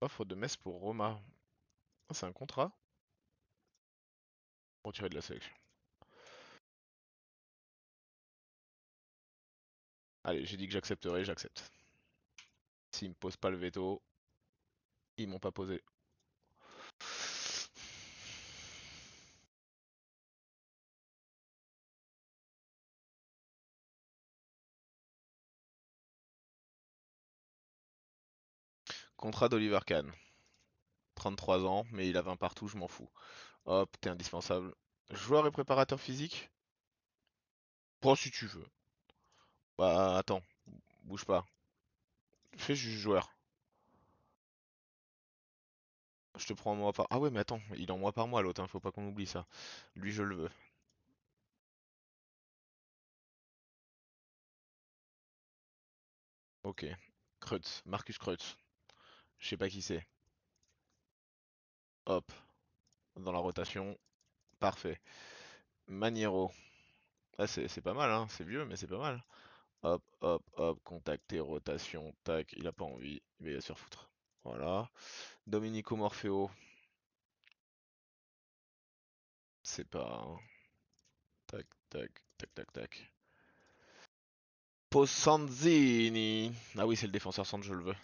Speaker 1: Offre de Metz pour Roma. Ah, c'est un contrat? Retiré de la sélection. Allez, j'ai dit que j'accepterais, j'accepte. S'ils me posent pas le veto, ils m'ont pas posé. Contrat d'Oliver Kahn. 33 ans, mais il a 20 partout, je m'en fous. Hop, t'es indispensable. Joueur et préparateur physique? Bon, si tu veux. Bah, attends, bouge pas. Fais juste joueur. Je te prends en mois par... Ah ouais, mais attends, il est en mois par mois l'autre, hein, faut pas qu'on oublie ça. Lui, je le veux. Ok. Kreutz, Marcus Kreutz. Je sais pas qui c'est. Hop, dans la rotation. Parfait. Maniero. Ah, c'est pas mal, hein. C'est vieux, mais c'est pas mal. Hop, hop, hop. Contacter, rotation. Tac, il a pas envie. Il va se faire foutre. Voilà. Domenico Morfeo. C'est pas, hein. Tac, tac, tac, tac, tac. Posanzini. Ah oui, c'est le défenseur centre, je le veux.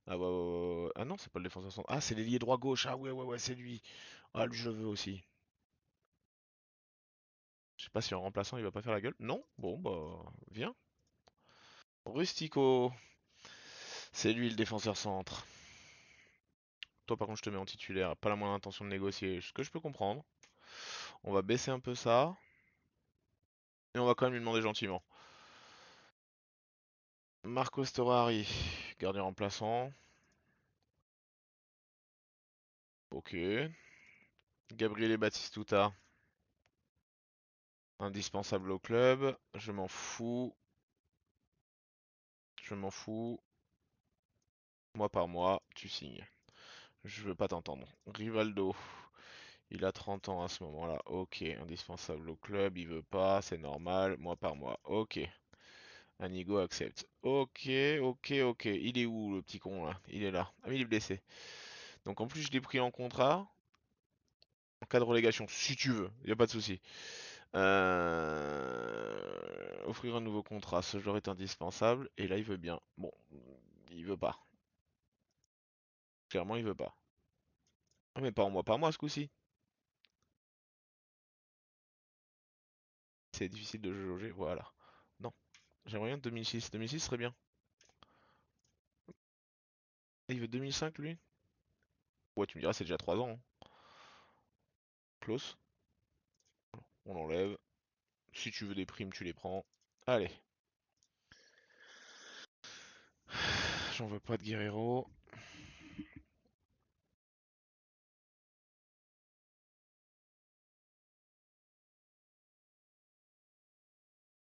Speaker 1: Ah ouais, ouais, ouais, ouais. Ah non, c'est pas le défenseur central. Ah, c'est l'ailier droit-gauche. Ah ouais, ouais, ouais, c'est lui. Ah, lui, je le veux aussi. Je sais pas si en remplaçant, il va pas faire la gueule. Non? Bon, bah, viens. Rustico. C'est lui le défenseur centre. Toi, par contre, je te mets en titulaire. Pas la moindre intention de négocier. Ce que je peux comprendre. On va baisser un peu ça. Et on va quand même lui demander gentiment. Marco Storari, gardien remplaçant. Ok. Gabriele Batistuta, indispensable au club. Je m'en fous. Je m'en fous. Mois par mois, tu signes. Je veux pas t'entendre. Rivaldo, il a 30 ans à ce moment-là. Ok, indispensable au club, il veut pas, c'est normal. Mois par mois. Ok. Anigo accepte. Ok, ok, ok. Il est où le petit con là? Il est là. Ah mais il est blessé. Donc en plus je l'ai pris en contrat. En cas de relégation, si tu veux, y a pas de souci. Offrir un nouveau contrat, ce joueur est indispensable. Et là il veut bien. Bon, il veut pas. Clairement il veut pas. Ah, mais pas en mois par mois ce coup-ci. C'est difficile de jauger, voilà. Non, j'aimerais bien 2006. 2006 serait bien. Il veut 2005 lui? Ouais, tu me diras, c'est déjà 3 ans, hein. Close, on l'enlève. Si tu veux des primes, tu les prends. Allez. J'en veux pas de Guerrero.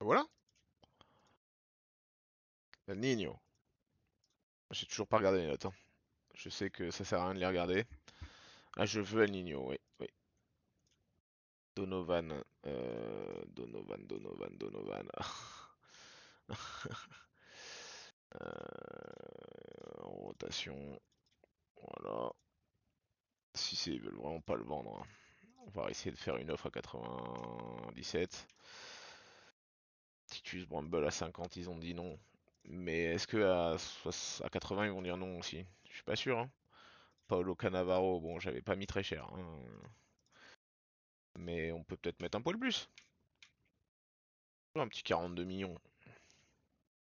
Speaker 1: Voilà. El Niño. J'ai toujours pas regardé les notes, hein. Je sais que ça sert à rien de les regarder. Ah, je veux El Niño, oui. Oui. Donovan. Donovan. En rotation. Voilà. Si c'est, ils veulent vraiment pas le vendre, hein. On va essayer de faire une offre à 97. Titus Bramble à 50, ils ont dit non. Mais est-ce que à 80 ils vont dire non aussi? Je suis pas sûr, hein. Paolo Cannavaro, bon, j'avais pas mis très cher, hein. Mais on peut peut-être mettre un poil plus. Un petit 42 millions.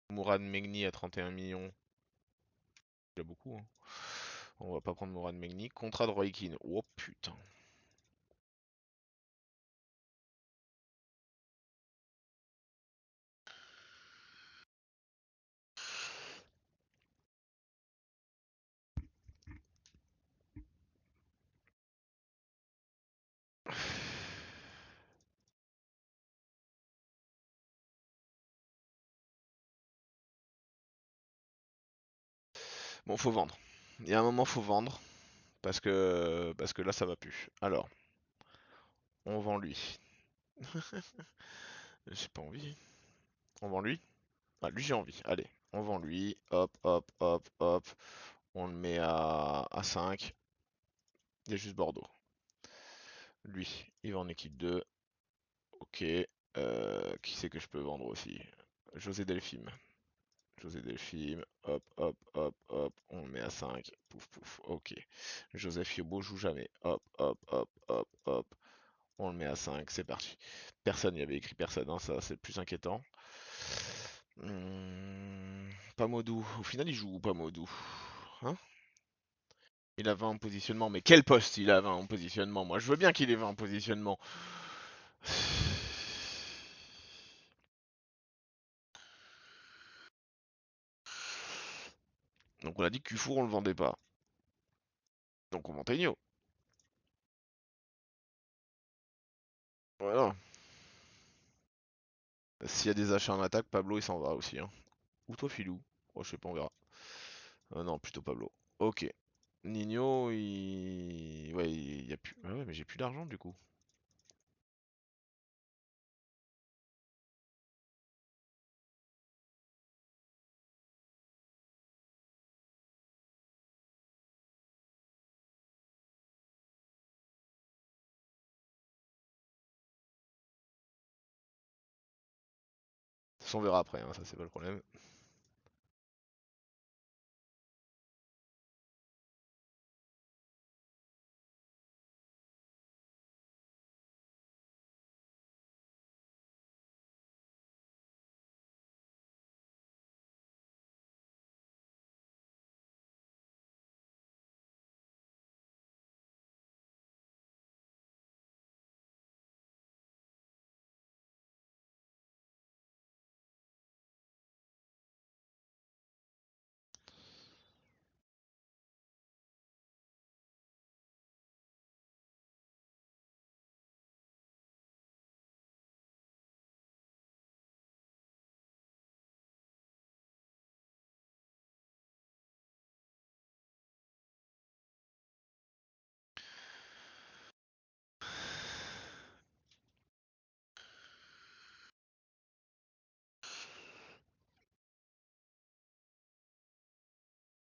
Speaker 1: Mourad Megni à 31 millions. C'est beaucoup, hein. On va pas prendre Mourad Megni. Contrat de Roy Keane. Oh putain. Bon, faut vendre. Il y a un moment, faut vendre. Parce que là, ça va plus. Alors, on vend lui. J'ai pas envie. On vend lui? Ah, lui, j'ai envie. Allez, on vend lui. Hop, hop, hop, hop. On le met à 5. Il y a juste Bordeaux. Lui, il va en équipe 2. Ok. Qui c'est que je peux vendre aussi? José Delphine. José Delphine. Hop, hop, hop, hop. On le met à 5. Pouf, pouf. Ok. Joseph Yobo joue jamais. Hop, hop, hop, hop, hop. On le met à 5. C'est parti. Personne n'y avait écrit personne, hein, ça c'est le plus inquiétant. Pamodou. Au final, il joue où, Pamodou? Hein? Il a 20 en positionnement, mais quel poste il a 20 en positionnement? Moi, je veux bien qu'il ait 20 en positionnement. Donc on a dit que Cufour, on le vendait pas. Donc on vend Taigno. Voilà. S'il y a des achats en attaque, Pablo il s'en va aussi, hein. Ou toi, Filou. Oh, je sais pas, on verra. Non, plutôt Pablo. Ok. Nino, il. Ouais, il y a plus. Ah ouais, mais j'ai plus d'argent du coup. Ça, on verra après, hein, ça c'est pas le problème.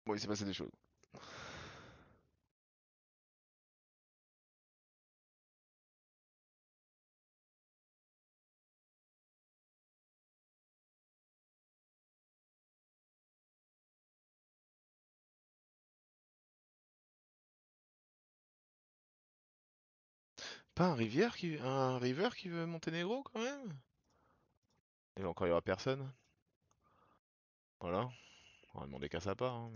Speaker 1: Bon, il s'est passé des choses. Pas un River qui veut Monténégro quand même? Et encore, il y aura personne. Voilà. On va demander qu'à sa part, hein,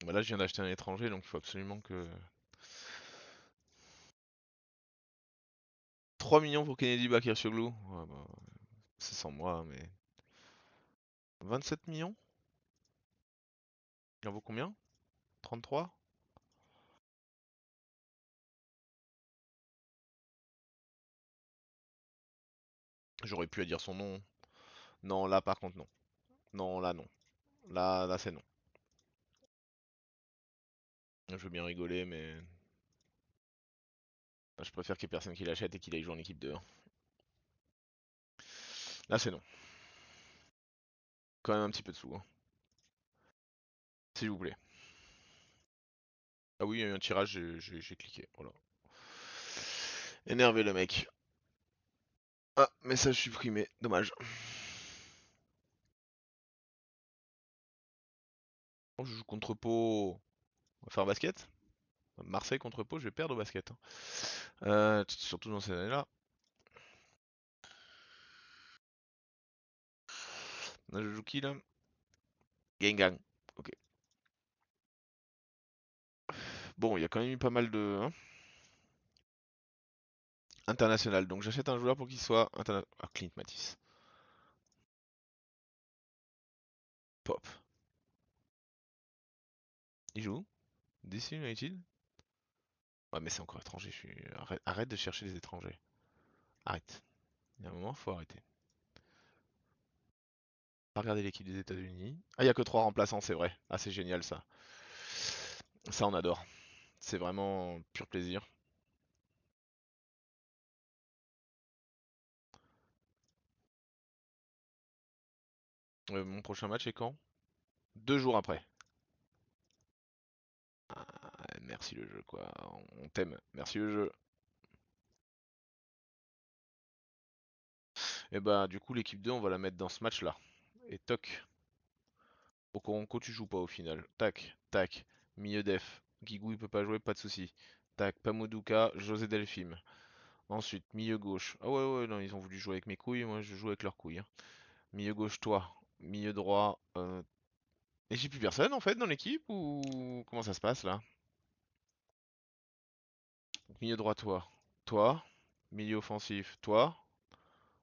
Speaker 1: Bah là, je viens d'acheter un étranger, donc il faut absolument que. 3 millions pour Kennedy Bakircioglu. Ouais, bah, c'est sans moi, mais. 27 millions? Il en vaut combien? 33? J'aurais pu à dire son nom. Non, là par contre, non. Non, là non. Là c'est non. Je veux bien rigoler, mais je préfère qu'il y ait personne qui l'achète et qu'il aille jouer en équipe 2. Là c'est non. Quand même un petit peu de sous, hein. S'il vous plaît. Ah oui, il y a eu un tirage, j'ai cliqué. Voilà. Énervé le mec. Ah, message supprimé. Dommage. Oh, je joue contre Pau. On va faire basket. Marseille contre Pau, je vais perdre au basket, hein. Surtout dans ces années-là. Là, je joue qui là? Gengang. Ok. Bon, il y a quand même eu pas mal de international. Donc j'achète un joueur pour qu'il soit international. Ah, Clint Matisse. Pop. Il joue? DC United? Ouais, mais c'est encore étranger. Arrête de chercher les étrangers. Arrête. Il y a un moment, faut arrêter. Pas regarder l'équipe des États-Unis. Ah, il y a que 3 remplaçants, c'est vrai. Ah, c'est génial ça. Ça, on adore. C'est vraiment pur plaisir. Mon prochain match est quand? 2 jours après. Ah, merci le jeu, quoi. On t'aime. Merci le jeu. Et bah, du coup, l'équipe 2, on va la mettre dans ce match-là. Et toc. Okoronko, tu joues pas au final. Tac, tac. Milieu def. Guigou, il peut pas jouer, pas de souci. Tac, Pamoduka, José Delphine. Ensuite, milieu gauche. Ah ouais, ouais, non, ils ont voulu jouer avec mes couilles, moi je joue avec leurs couilles, hein. Milieu gauche, toi. Milieu droit. Et j'ai plus personne en fait dans l'équipe ou comment ça se passe là? Milieu droit, toi. Toi. Milieu offensif, toi.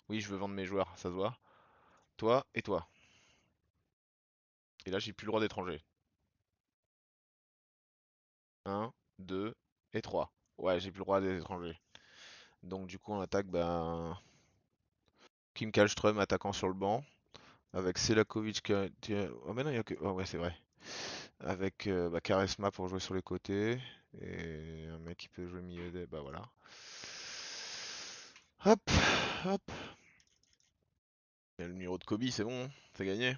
Speaker 1: Oui, je veux vendre mes joueurs, ça se voit. Toi et toi. Et là, j'ai plus le droit d'étranger. Un, 2 et 3. Ouais, j'ai plus le droit d'étranger. Donc du coup, on attaque Kim Kallström attaquant sur le banc. Avec Selakovic oh mais non, il y a que. Oh ouais, c'est vrai. Avec Charisma pour jouer sur les côtés. Et un mec qui peut jouer milieu des. Bah voilà. Hop, hop. Il y a le numéro de Kobe, c'est bon, c'est gagné.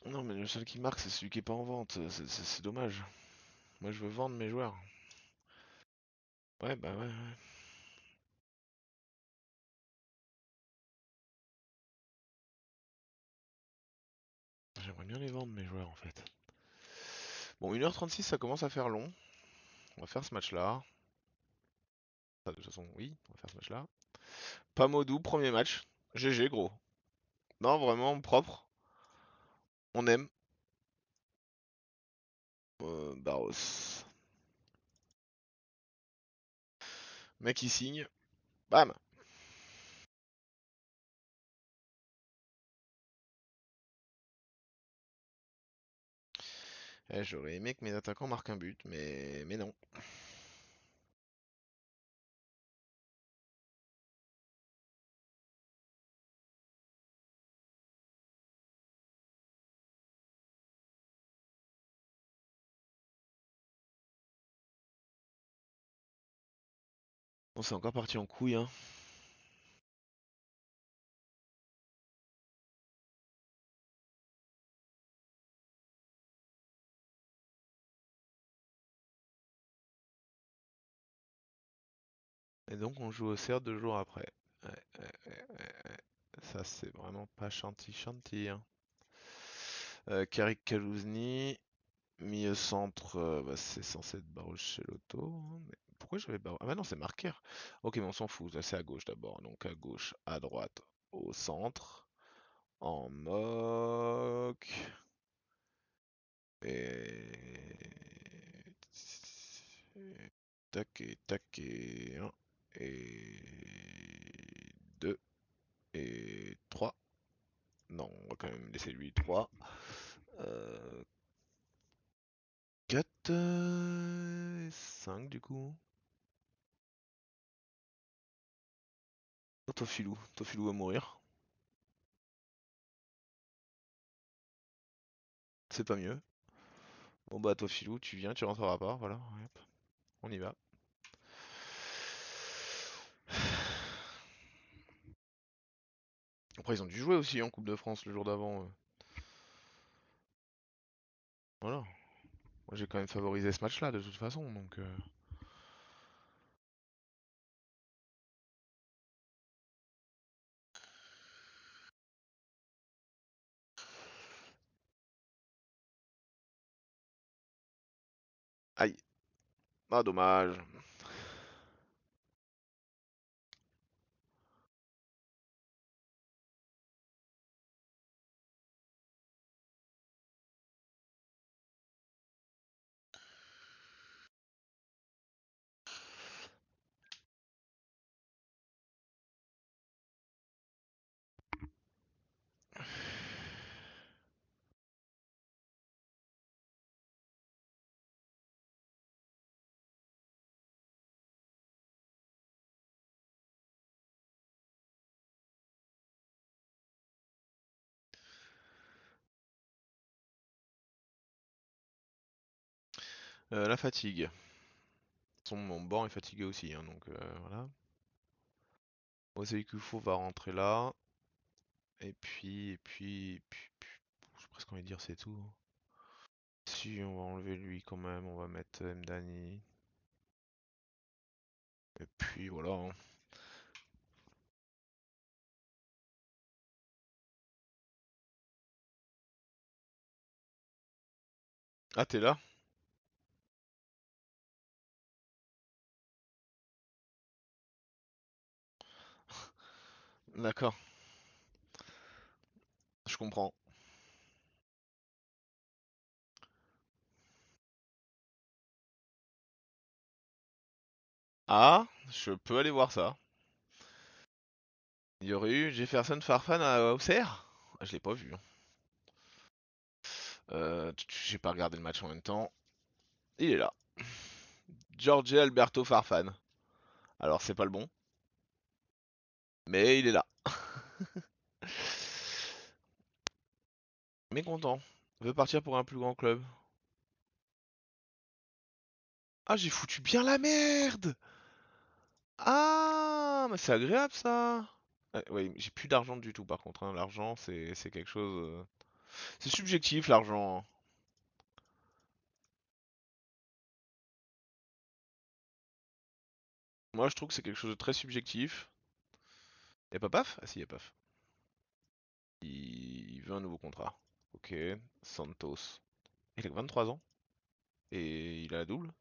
Speaker 1: Non, mais le seul qui marque, c'est celui qui est pas en vente. C'est dommage. Moi, je veux vendre mes joueurs. Ouais, bah ouais, ouais. J'aimerais bien les vendre, mes joueurs, en fait. Bon, 1h36, ça commence à faire long. On va faire ce match-là. Enfin, de toute façon, oui, on va faire ce match-là. Pamodou, premier match. GG, gros. Non, vraiment propre. On aime. Barros. Mec, il signe. Bam! J'aurais aimé que mes attaquants marquent un but, mais non. Bon, c'est encore parti en couille, hein. Et donc on joue au cerf 2 jours après. Ouais, ouais, ouais, ouais, ouais. Ça c'est vraiment pas chanty chanty, hein. Karik Kalouzny, milieu centre, bah, c'est censé être Baruch-Celoto, hein, mais pourquoi j'avais Baruch? Ah bah non, c'est Marquer. Ok, mais on s'en fout, là c'est à gauche d'abord. Donc à gauche, à droite, au centre, en moque. Et... Tac et tac et 1 et 2 et 3. Non, on va quand même laisser lui 3. 4 et 5 du coup. Oh, Tofilou va mourir. C'est pas mieux. Bon bah Tofilou, tu viens, tu rentreras pas, voilà, hop, on y va. Après ils ont dû jouer aussi en Coupe de France le jour d'avant. Voilà. Moi j'ai quand même favorisé ce match-là de toute façon, donc... Aïe. Ah dommage. La fatigue. Mon banc est fatigué aussi, hein, donc voilà. Oseille Kufo va rentrer là. Et puis, j'ai presque envie de dire c'est tout, hein. Si, on va enlever lui quand même, on va mettre Mdani. Et puis voilà, hein. Ah, t'es là? D'accord, je comprends. Ah, je peux aller voir ça. Il y aurait eu Jefferson Farfan à Auxerre? Ah, je l'ai pas vu, hein. J'ai pas regardé le match en même temps. Il est là. Jorge Alberto Farfan. Alors c'est pas le bon, mais il est là. Mécontent. Veut partir pour un plus grand club. Ah, j'ai foutu bien la merde! Ah, mais c'est agréable ça! Ouais, j'ai plus d'argent du tout par contre, hein. L'argent, c'est quelque chose. C'est subjectif l'argent, hein. Moi, je trouve que c'est quelque chose de très subjectif. Y'a pas paf? Ah si, y'a paf. Il veut un nouveau contrat. Ok, Santos. Il a que 23 ans et il a la double.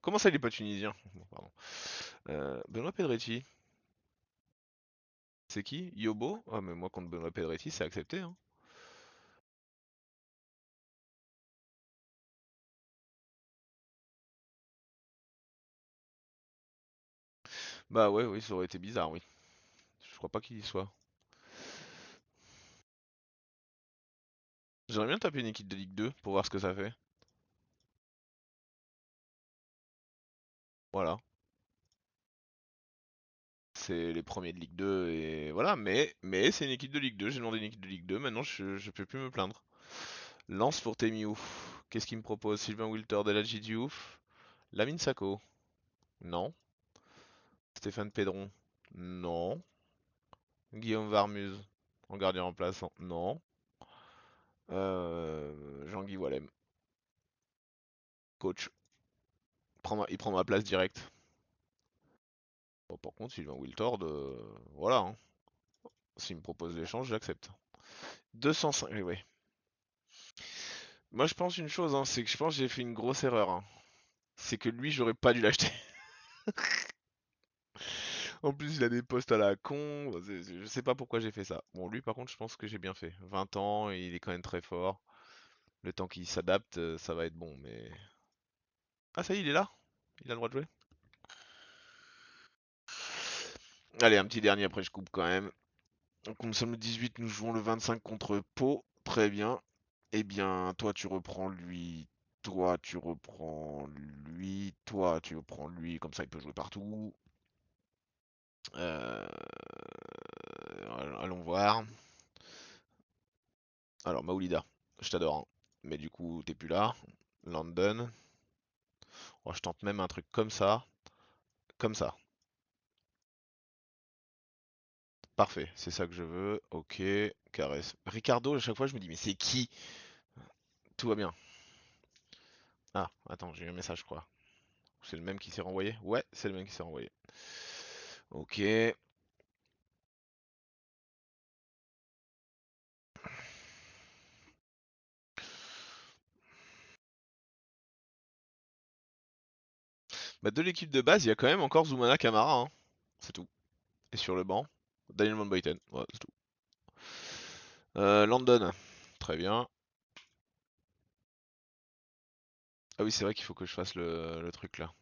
Speaker 1: Comment ça, il est pas tunisien? Bon, pardon. Benoît Pedretti. C'est qui? Yobo? Ah, mais moi, contre Benoît Pedretti, c'est accepté, hein. Bah ouais, oui, ça aurait été bizarre, oui. Je crois pas qu'il y soit. J'aimerais bien taper une équipe de Ligue 2 pour voir ce que ça fait. Voilà. C'est les premiers de Ligue 2 et voilà, mais c'est une équipe de Ligue 2. J'ai demandé une équipe de Ligue 2, maintenant je peux plus me plaindre. Lance pour Temiou. Qu'est-ce qu'il me propose? Sylvain Wilter, Deladji Diouf, Lamine Sako. Non. Stéphane Pédron. Non. Guillaume Varmuz. En gardien remplaçant. Non. Jean-Guy Wallem. Coach. Il prend ma place directe. Bon, par contre, Sylvain Wiltord, voilà, hein. S'il me propose l'échange, j'accepte. 205, eh ouais. Moi, je pense une chose, hein, c'est que je pense que j'ai fait une grosse erreur, hein. C'est que lui, j'aurais pas dû l'acheter. En plus, il a des postes à la con. Je sais pas pourquoi j'ai fait ça. Bon, lui, par contre, je pense que j'ai bien fait. 20 ans, il est quand même très fort. Le temps qu'il s'adapte, ça va être bon, mais... Ah, ça y est, il est là? Il a le droit de jouer? Allez, un petit dernier, après je coupe quand même. Donc, nous sommes le 18, nous jouons le 25 contre Pau. Très bien. Eh bien, toi, tu reprends lui. Toi, tu reprends lui. Toi, tu reprends lui. Comme ça, il peut jouer partout. Euh, Allons voir. Alors, Maoulida, je t'adore, hein. Mais du coup, t'es plus là. London. Oh, je tente même un truc comme ça. Comme ça. Parfait, c'est ça que je veux. Ok, caresse. Ricardo, à chaque fois, je me dis, mais c'est qui? Tout va bien. Ah, attends, j'ai eu un message, je crois. C'est le même qui s'est renvoyé? Ouais, c'est le même qui s'est renvoyé. Ok. Bah, de l'équipe de base, il y a quand même encore Zoumana Kamara, hein. C'est tout. Et sur le banc, Daniel Van Buyten. Ouais, c'est tout. London. Très bien. Ah oui, c'est vrai qu'il faut que je fasse le truc là.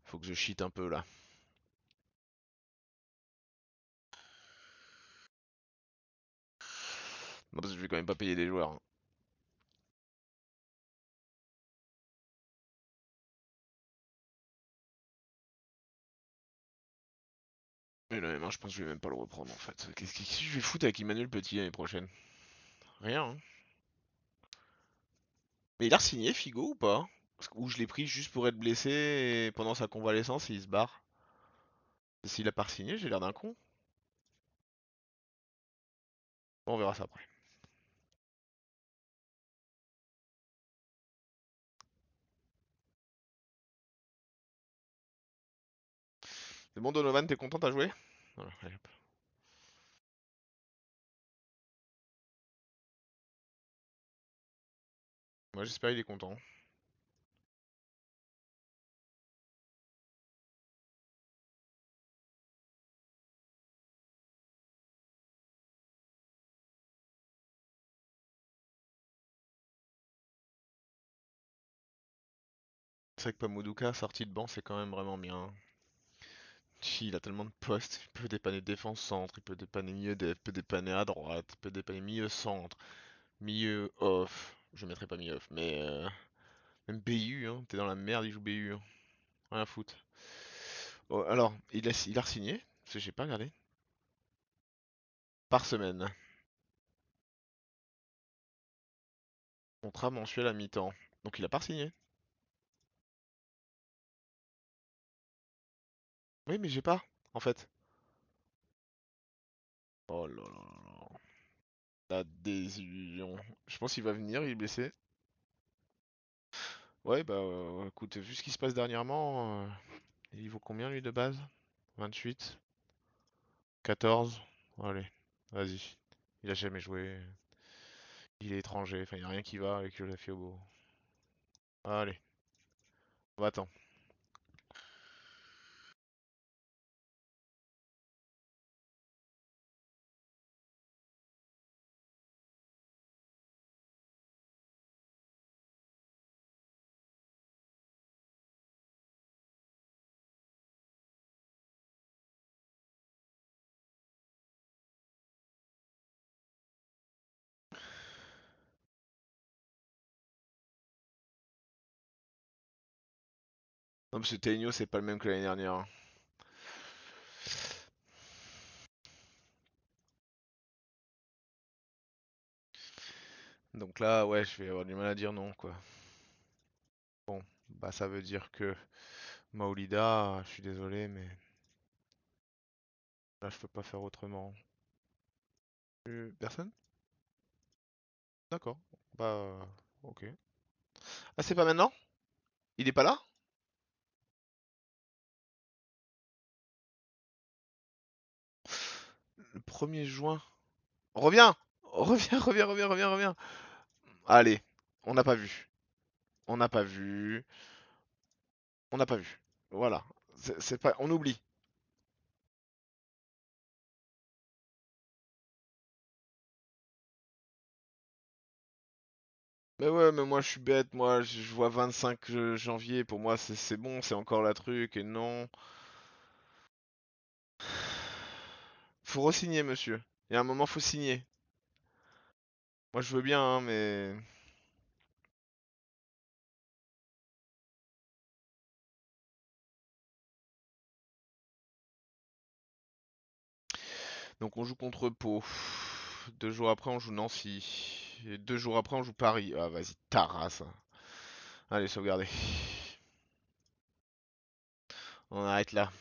Speaker 1: Faut que je cheat un peu là. Non, parce que je vais quand même pas payer des joueurs, hein. Mais le M1, je pense que je vais même pas le reprendre en fait. Qu'est-ce que je vais foutre avec Emmanuel Petit l'année prochaine? Rien, hein. Mais il a signé Figo ou pas? Ou je l'ai pris juste pour être blessé et pendant sa convalescence il se barre. S'il a pas signé, j'ai l'air d'un con. Bon, on verra ça après. C'est bon Donovan, t'es content, t'as joué? Voilà, allez, hop. Moi j'espère qu'il est content. C'est vrai que Pamouduka, sorti de banc, c'est quand même vraiment bien. Il a tellement de postes, il peut dépanner défense centre, il peut dépanner milieu dev, il peut dépanner à droite, il peut dépanner milieu centre, milieu off. Je mettrai pas milieu off, mais même BU, hein, t'es dans la merde, il joue BU, hein. Rien à foutre. Oh, alors, il a signé, parce que j'ai pas regardé. Par semaine. Contrat mensuel à mi-temps. Donc il a pas signé. Oui, mais j'ai pas, en fait. Oh là là là là. La désillusion. Je pense qu'il va venir, il est blessé. Ouais, bah écoute, vu ce qui se passe dernièrement, il vaut combien lui de base? 28? 14? Allez, vas-y. Il a jamais joué. Il est étranger, enfin il n'y a rien qui va avec la Fiobo. Allez, va-t'en. Non, parce que Tainio, c'est pas le même que l'année dernière, hein. Donc là, ouais, je vais avoir du mal à dire non, quoi. Bon, bah ça veut dire que Maolida, je suis désolé, mais Là, je peux pas faire autrement. Personne? D'accord. Bah, ok. Ah, c'est pas maintenant? Il est pas là? Le 1er juin. Reviens! Reviens, reviens, reviens, reviens, reviens. Allez, on n'a pas vu. On n'a pas vu. On n'a pas vu. Voilà. C'est pas. On oublie. Mais ouais, mais moi je suis bête. Moi, je vois 25 janvier. Pour moi, c'est bon. C'est encore la truc. Et non. Faut re-signer, monsieur. Il y a un moment, faut signer. Moi, je veux bien, hein, mais. Donc, on joue contre Pau. 2 jours après, on joue Nancy. Et 2 jours après, on joue Paris. Ah, vas-y, Taras. Allez, sauvegarder. On arrête là.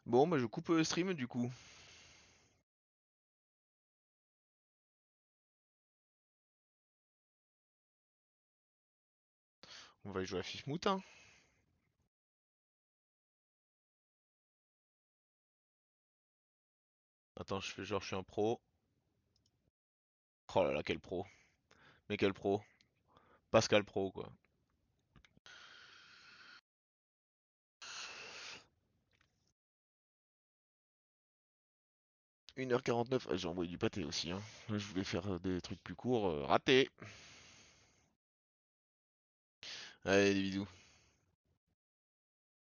Speaker 1: Bon, bah, je coupe le stream du coup. On va y jouer à Fifmout, hein. Attends, je fais genre, je suis un pro. Oh là là, quel pro. Mais quel pro. Pascal Pro, quoi. 1h49. Ah, j'ai envoyé du pâté aussi, hein. Je voulais faire des trucs plus courts. Raté. Allez, des bisous.